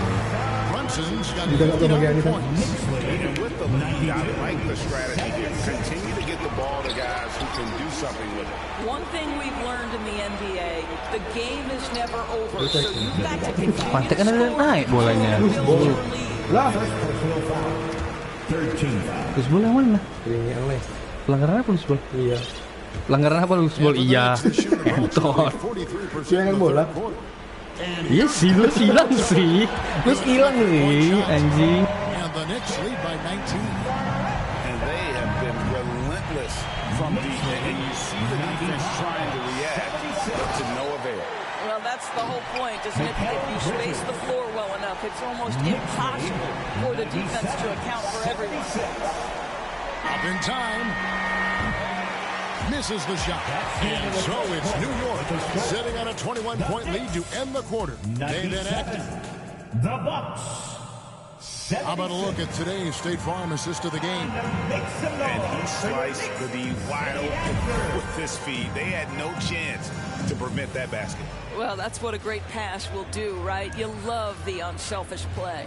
Brunson's got 59 points. And with the lead, I like the strategy here. Continue to get the ball to guys who can do something with it. One thing we've learned in the NBA, the game is never over. So you've got to continue to score. Naik bolanya. Lah. Loose ball yang mana? Yang lain. Pelanggaran apa loose ball? Iya. Pelanggaran apa loose ball? Iya. Entot. Silangan bola. Iya sih, lu hilang sih. Lu hilang sih, anjing. And the Knicks lead by 19. And they have been relentless from deep. And you see the defense trying to react, but to no avail. Well, that's the whole point, isn't it? If you space the floor well enough, it's almost impossible for the defense to account for everyone. Up in time. Misses the shot. And so it's New York sitting on a 21-point lead to end the quarter. They then act. The Bucks. How about a look at today's State Farm assist of the game? And he sliced the D wide open with this feed. They had no chance to prevent that basket. Well, that's what a great pass will do, right? You love the unselfish play.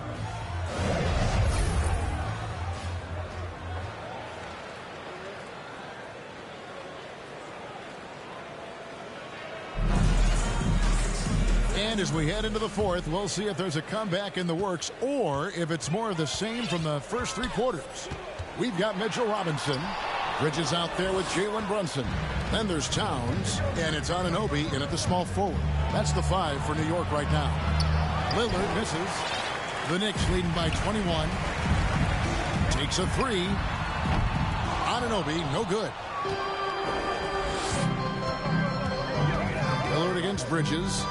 And as we head into the fourth, we'll see if there's a comeback in the works or if it's more of the same from the first 3 quarters. We've got Mitchell Robinson. Bridges out there with Jalen Brunson. Then there's Towns, and it's Anunoby in at the small forward. That's the 5 for New York right now. Lillard misses. The Knicks leading by 21. Takes a 3. Anunoby, no good. Lillard against Bridges.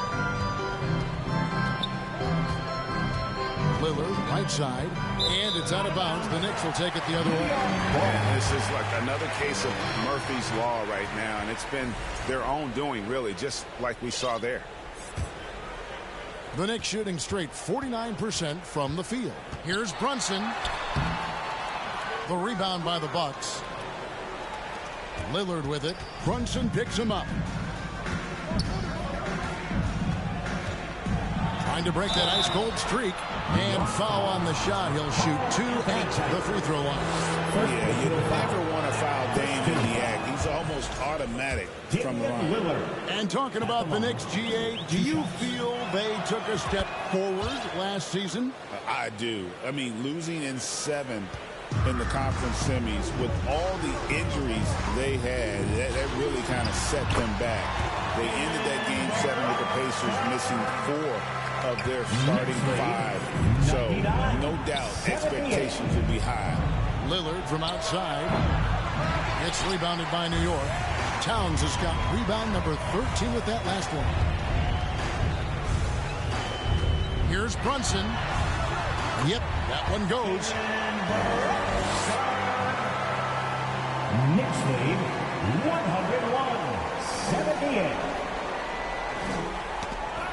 Lillard, right side, and it's out of bounds. The Knicks will take it the other way. And this is like another case of Murphy's Law right now, and it's been their own doing, really, just like we saw there. The Knicks shooting straight 49% from the field. Here's Brunson. The rebound by the Bucks. Lillard with it. Brunson picks him up. Trying to break that ice-cold streak. And foul on the shot. He'll shoot 2 at the free throw line. Yeah, you never want to foul Dame in the act. He's almost automatic from the line. And talking about the Knicks, GA, do you feel they took a step forward last season? I do. I mean, losing in 7 in the conference semis with all the injuries they had, that really kind of set them back. They ended that game 7 with the Pacers missing 4 of their starting 5. So, no doubt, expectations will be high. Lillard from outside. It's rebounded by New York. Towns has got rebound number 13 with that last one. Here's Brunson. Yep, that one goes. Knicks lead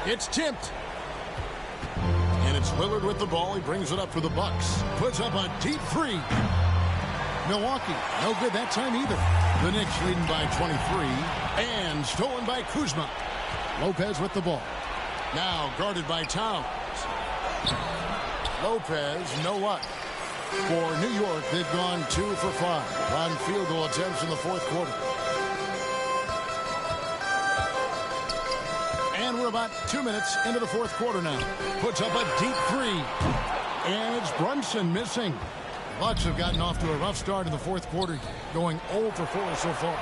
101-78. It's tipped. And it's Lillard with the ball. He brings it up for the Bucks. Puts up a deep 3. Milwaukee, no good that time either. The Knicks leading by 23. And stolen by Kuzma. Lopez with the ball. Now guarded by Towns. Lopez, no luck. For New York, they've gone 2 for 5 on field goal attempts in the fourth quarter. And we're about 2 minutes into the fourth quarter now. Puts up a deep 3. And it's Brunson missing. Bucks have gotten off to a rough start in the fourth quarter, going 0 for 4 so far.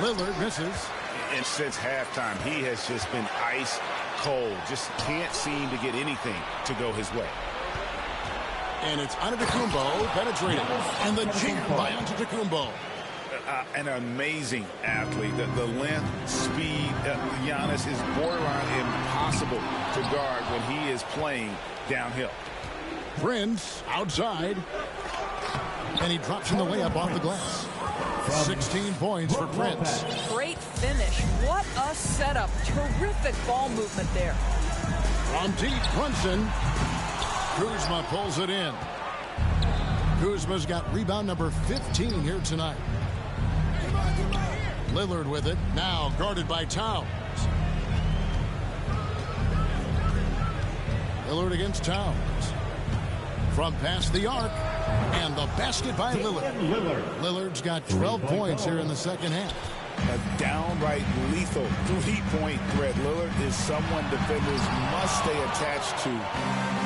Lillard misses. And since halftime, he has just been ice cold. Just can't seem to get anything to go his way. And it's Antetokounmpo penetrating. And the jam by Antetokounmpo. An amazing athlete. The length, speed, Giannis is borderline impossible to guard when he is playing downhill. Prince outside. And he drops in the layup off the glass. 16 points for Prince. Great finish. What a setup. Terrific ball movement there. From deep, Brunson. Kuzma pulls it in. Kuzma's got rebound number 15 here tonight. Lillard with it. Now guarded by Towns. Lillard against Towns. From past the arc. And the basket by Lillard. Lillard's got 12 points here in the second half. A downright lethal 3-point threat. Lillard is someone defenders must stay attached to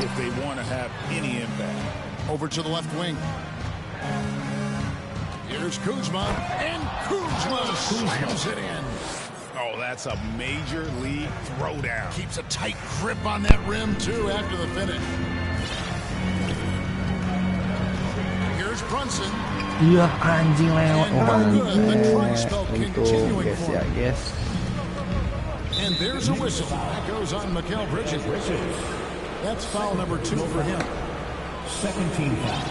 if they want to have any impact. Over to the left wing. Here's Kuzma. And Kuzma slams it in. Oh, that's a major league throwdown. Keeps a tight grip on that rim, too, after the finish. Here's Brunson. Iya, anjing lewat. Oh, Itu, guys ya, guys. And there's a whistle. That goes on Mikal Bridges. That's foul number 2 for him. Second team foul.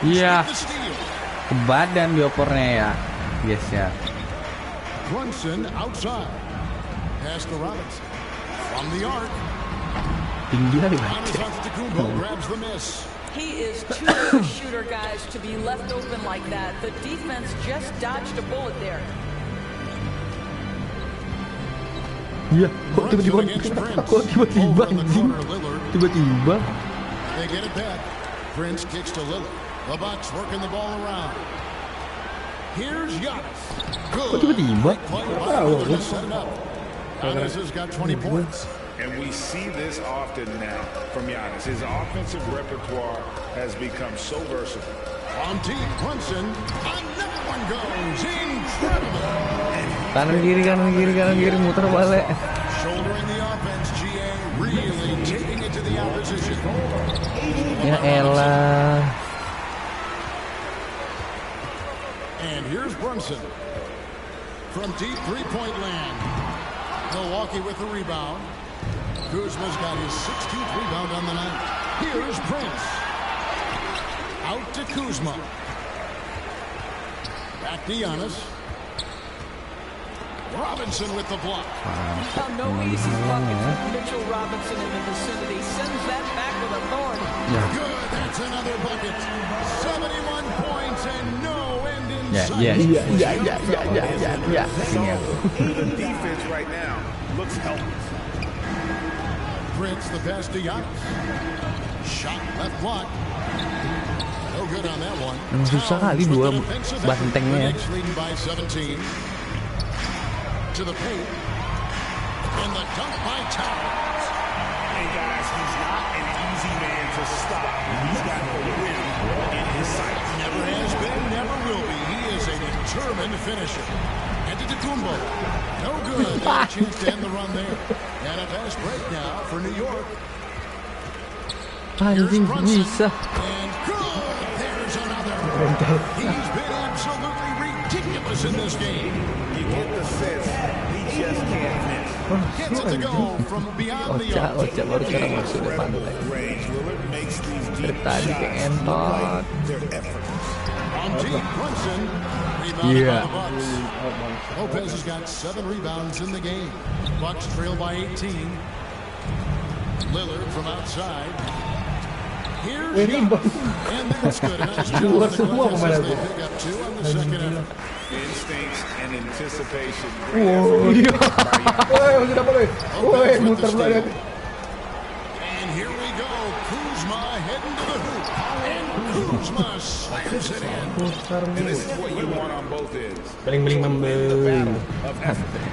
Iya. Ke badan diopernya ya. Guys ya. Brunson outside. Pass to Robinson. From the arc. Tinggi kali grabs the miss. He is too good a shooter, guys, to be left open like that. The defense just dodged a bullet there. Iya, kok tiba-tiba anjing. Tiba-tiba. They get it back. Prince kicks to Lillard. The Bucks working the ball around. Here's Giannis. Kok tiba-tiba? Giannis has got 20 points. And we see this often now from Giannis. His offensive repertoire has become so versatile. On deep, Brunson. Another one goes. Incredible. Kanan kiri, muter balik. Shouldering the offense, GA. Really taking it to the opposition. Ya elah. And here's Brunson. From deep three-point land. Milwaukee with the rebound. Kuzma's got his 16th rebound on the night. Here's Prince. Out to Kuzma. Back to Giannis. Robinson with the block. No easy bucket for Mitchell Robinson in the vicinity. Sends that back with authority. Good, that's another bucket. 71 points and no end in sight. Even defense right now looks helpless. Prince the pass to Giannis. Shot left block. No good on that one. Susah kali dua bantengnya. By 17. To the paint. And the dunk by Towns. Hey guys, he's not an easy man to stop. He's got the rim in his sights. Never has been, never will be. He is a determined finisher. And to Kumbo. No good. A chance to end the run there. And a fast break now for New York. Here's Brunson. And good. There's another. He's been absolutely ridiculous in this game. You get the sense he just can't miss. Gets it to go from beyond the arc. Baru sekarang masuk ke pantai. Tadi ke entot. On deep, Brunson. Rebounded by the Bucks. Lopez has got 7 rebounds in the game. Bucks trail by 18. Lillard from outside. Here's Young. And that's good. A nice job as they pick up 2 on the second effort. Instincts and anticipation. And here we go. Kuzma heading to the hoop. And Kuzma slams it in. And this is what you want on both ends.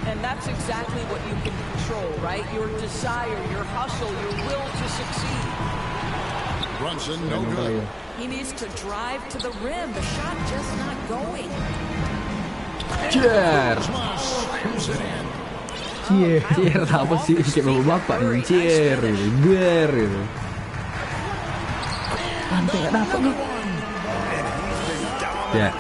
And that's exactly what you can control, right? Your desire, your hustle, your will to succeed. Brunson, no good. He needs to drive to the rim. The shot just not going. Cier, apa sih kayak bapak ini cier, biar itu. Pantai nggak dapat nih. Ya,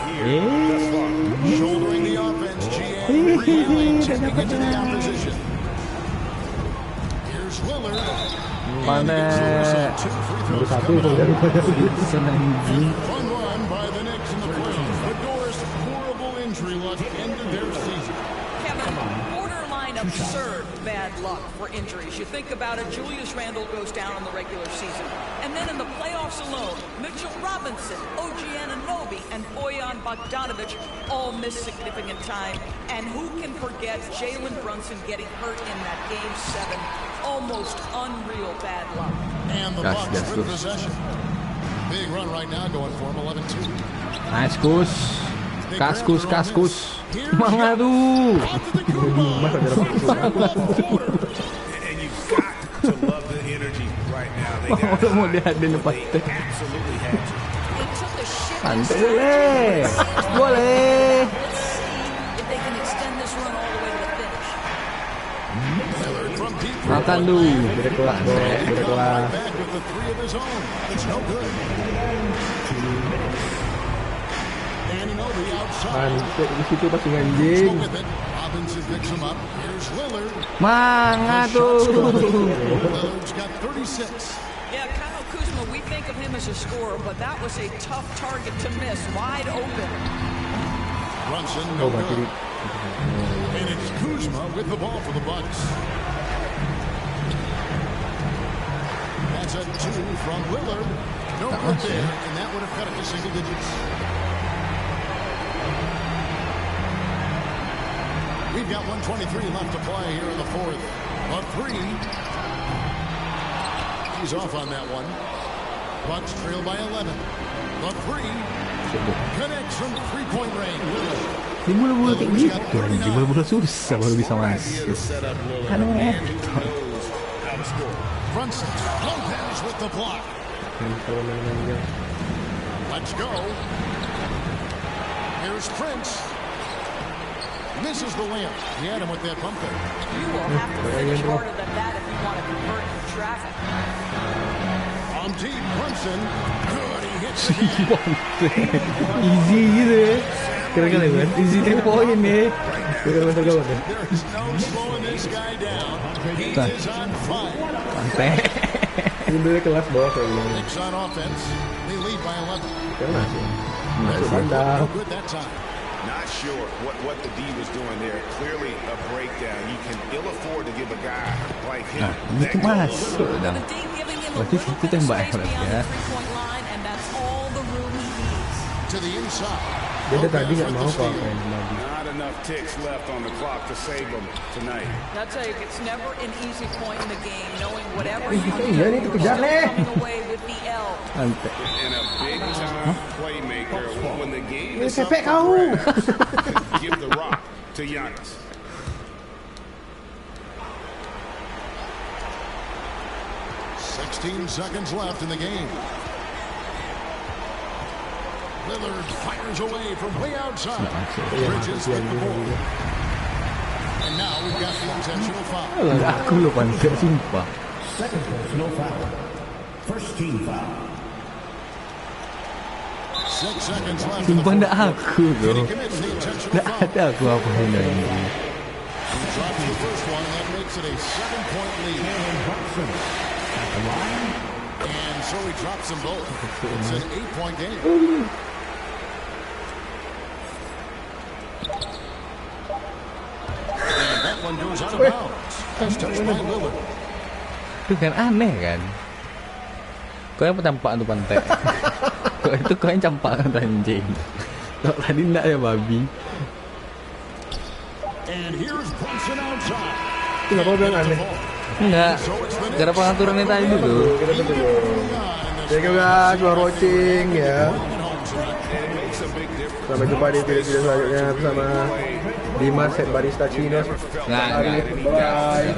Pandai. Nomor 1 itu senang anjing. Kevin, borderline absurd bad luck for injuries. You think about it, Julius Randle goes down in the regular season. And then in the playoffs alone, Mitchell Robinson, OG Anunoby, and Bojan Bogdanovic all miss significant time. And who can forget Jalen Brunson getting hurt in that Game 7? Almost unreal bad luck. And the Bucks with possession. Big run right now going for him, 11-2. Nice, Kus. Kaskus. Mana tuh? And you've got to love the energy right now. They got mau lihat dia lepas teh. absolutely had to. Santai boleh. If they can extend this run all the way to the finish. Makan dulu. Berkelas. Mantuk di situ pasti anjing. Manga tuh. Yeah, Kyle Kuzma, we think of him as a scorer, but that was a tough target to miss, wide open. Brunson, no good. And it's Kuzma with the ball for the Bucks. That's a 2 from Lillard. No good there, and that would have cut it to single digits. We've got 1:23 left to play here in the fourth. A 3. He's off on that one. Bucks trail by 11. A 3 connects from 3-point range. Di bola-bola kayak gitu, di bola-bola susah baru bisa masuk. Aneh. Brunson, Lopez with the block. Let's go. Here's Prince. Misses the layup. He had him with that bump there. You will have to finish harder than that if you want to convert in traffic. On deep, Brunson. Good, he hits Easy gitu ya. Kira-kira kan? Easy 3 point nih. Kira-kira There's no slowing this guy down. He is on fire. Santai. Ini kelas bawah kayak gini. Knicks on offense. They lead by 11. Masuk bandar. Good that time. Not sure what the D was doing there. Clearly a breakdown. You can ill afford to give a guy like him. Ini masuk dah. Berarti situ tembak ya. To the inside. Dia tadi nggak mau kok main lagi. Not enough ticks left on the clock to save them tonight. I'll tell you, it's never an easy point in the game, knowing whatever you do, Iya nih kejar nih. coming away with the L. And a big time playmaker when the game is up Sepek for kau. grabs. Give the rock to Giannis. Seconds left in the game. Lillard fires away from way outside. Bridges with the ball. And now we've got the intentional foul. Aku lupa nih, sumpah. Second personal foul. First team foul. 6 seconds left. Sumpah nggak aku loh. Nggak ada aku apa ini. He drops the first one. That makes it a 7-point lead. And so he drops them both. It's an 8-point game. And that one goes out of bounds. That's touched by Lillard. Itu kan aneh kan. Kau yang campak tuh pantai. Kau itu kau yang campak kan anjing. Kau tadi enggak ya babi. And here's Brunson outside. Itu nggak bilang aneh. Enggak. Gak ada pengaturannya tadi dulu. Thank you guys for watching ya. Sampai jumpa di video selanjutnya bersama Dimas dan Barista Chinos. Nggak. Bye.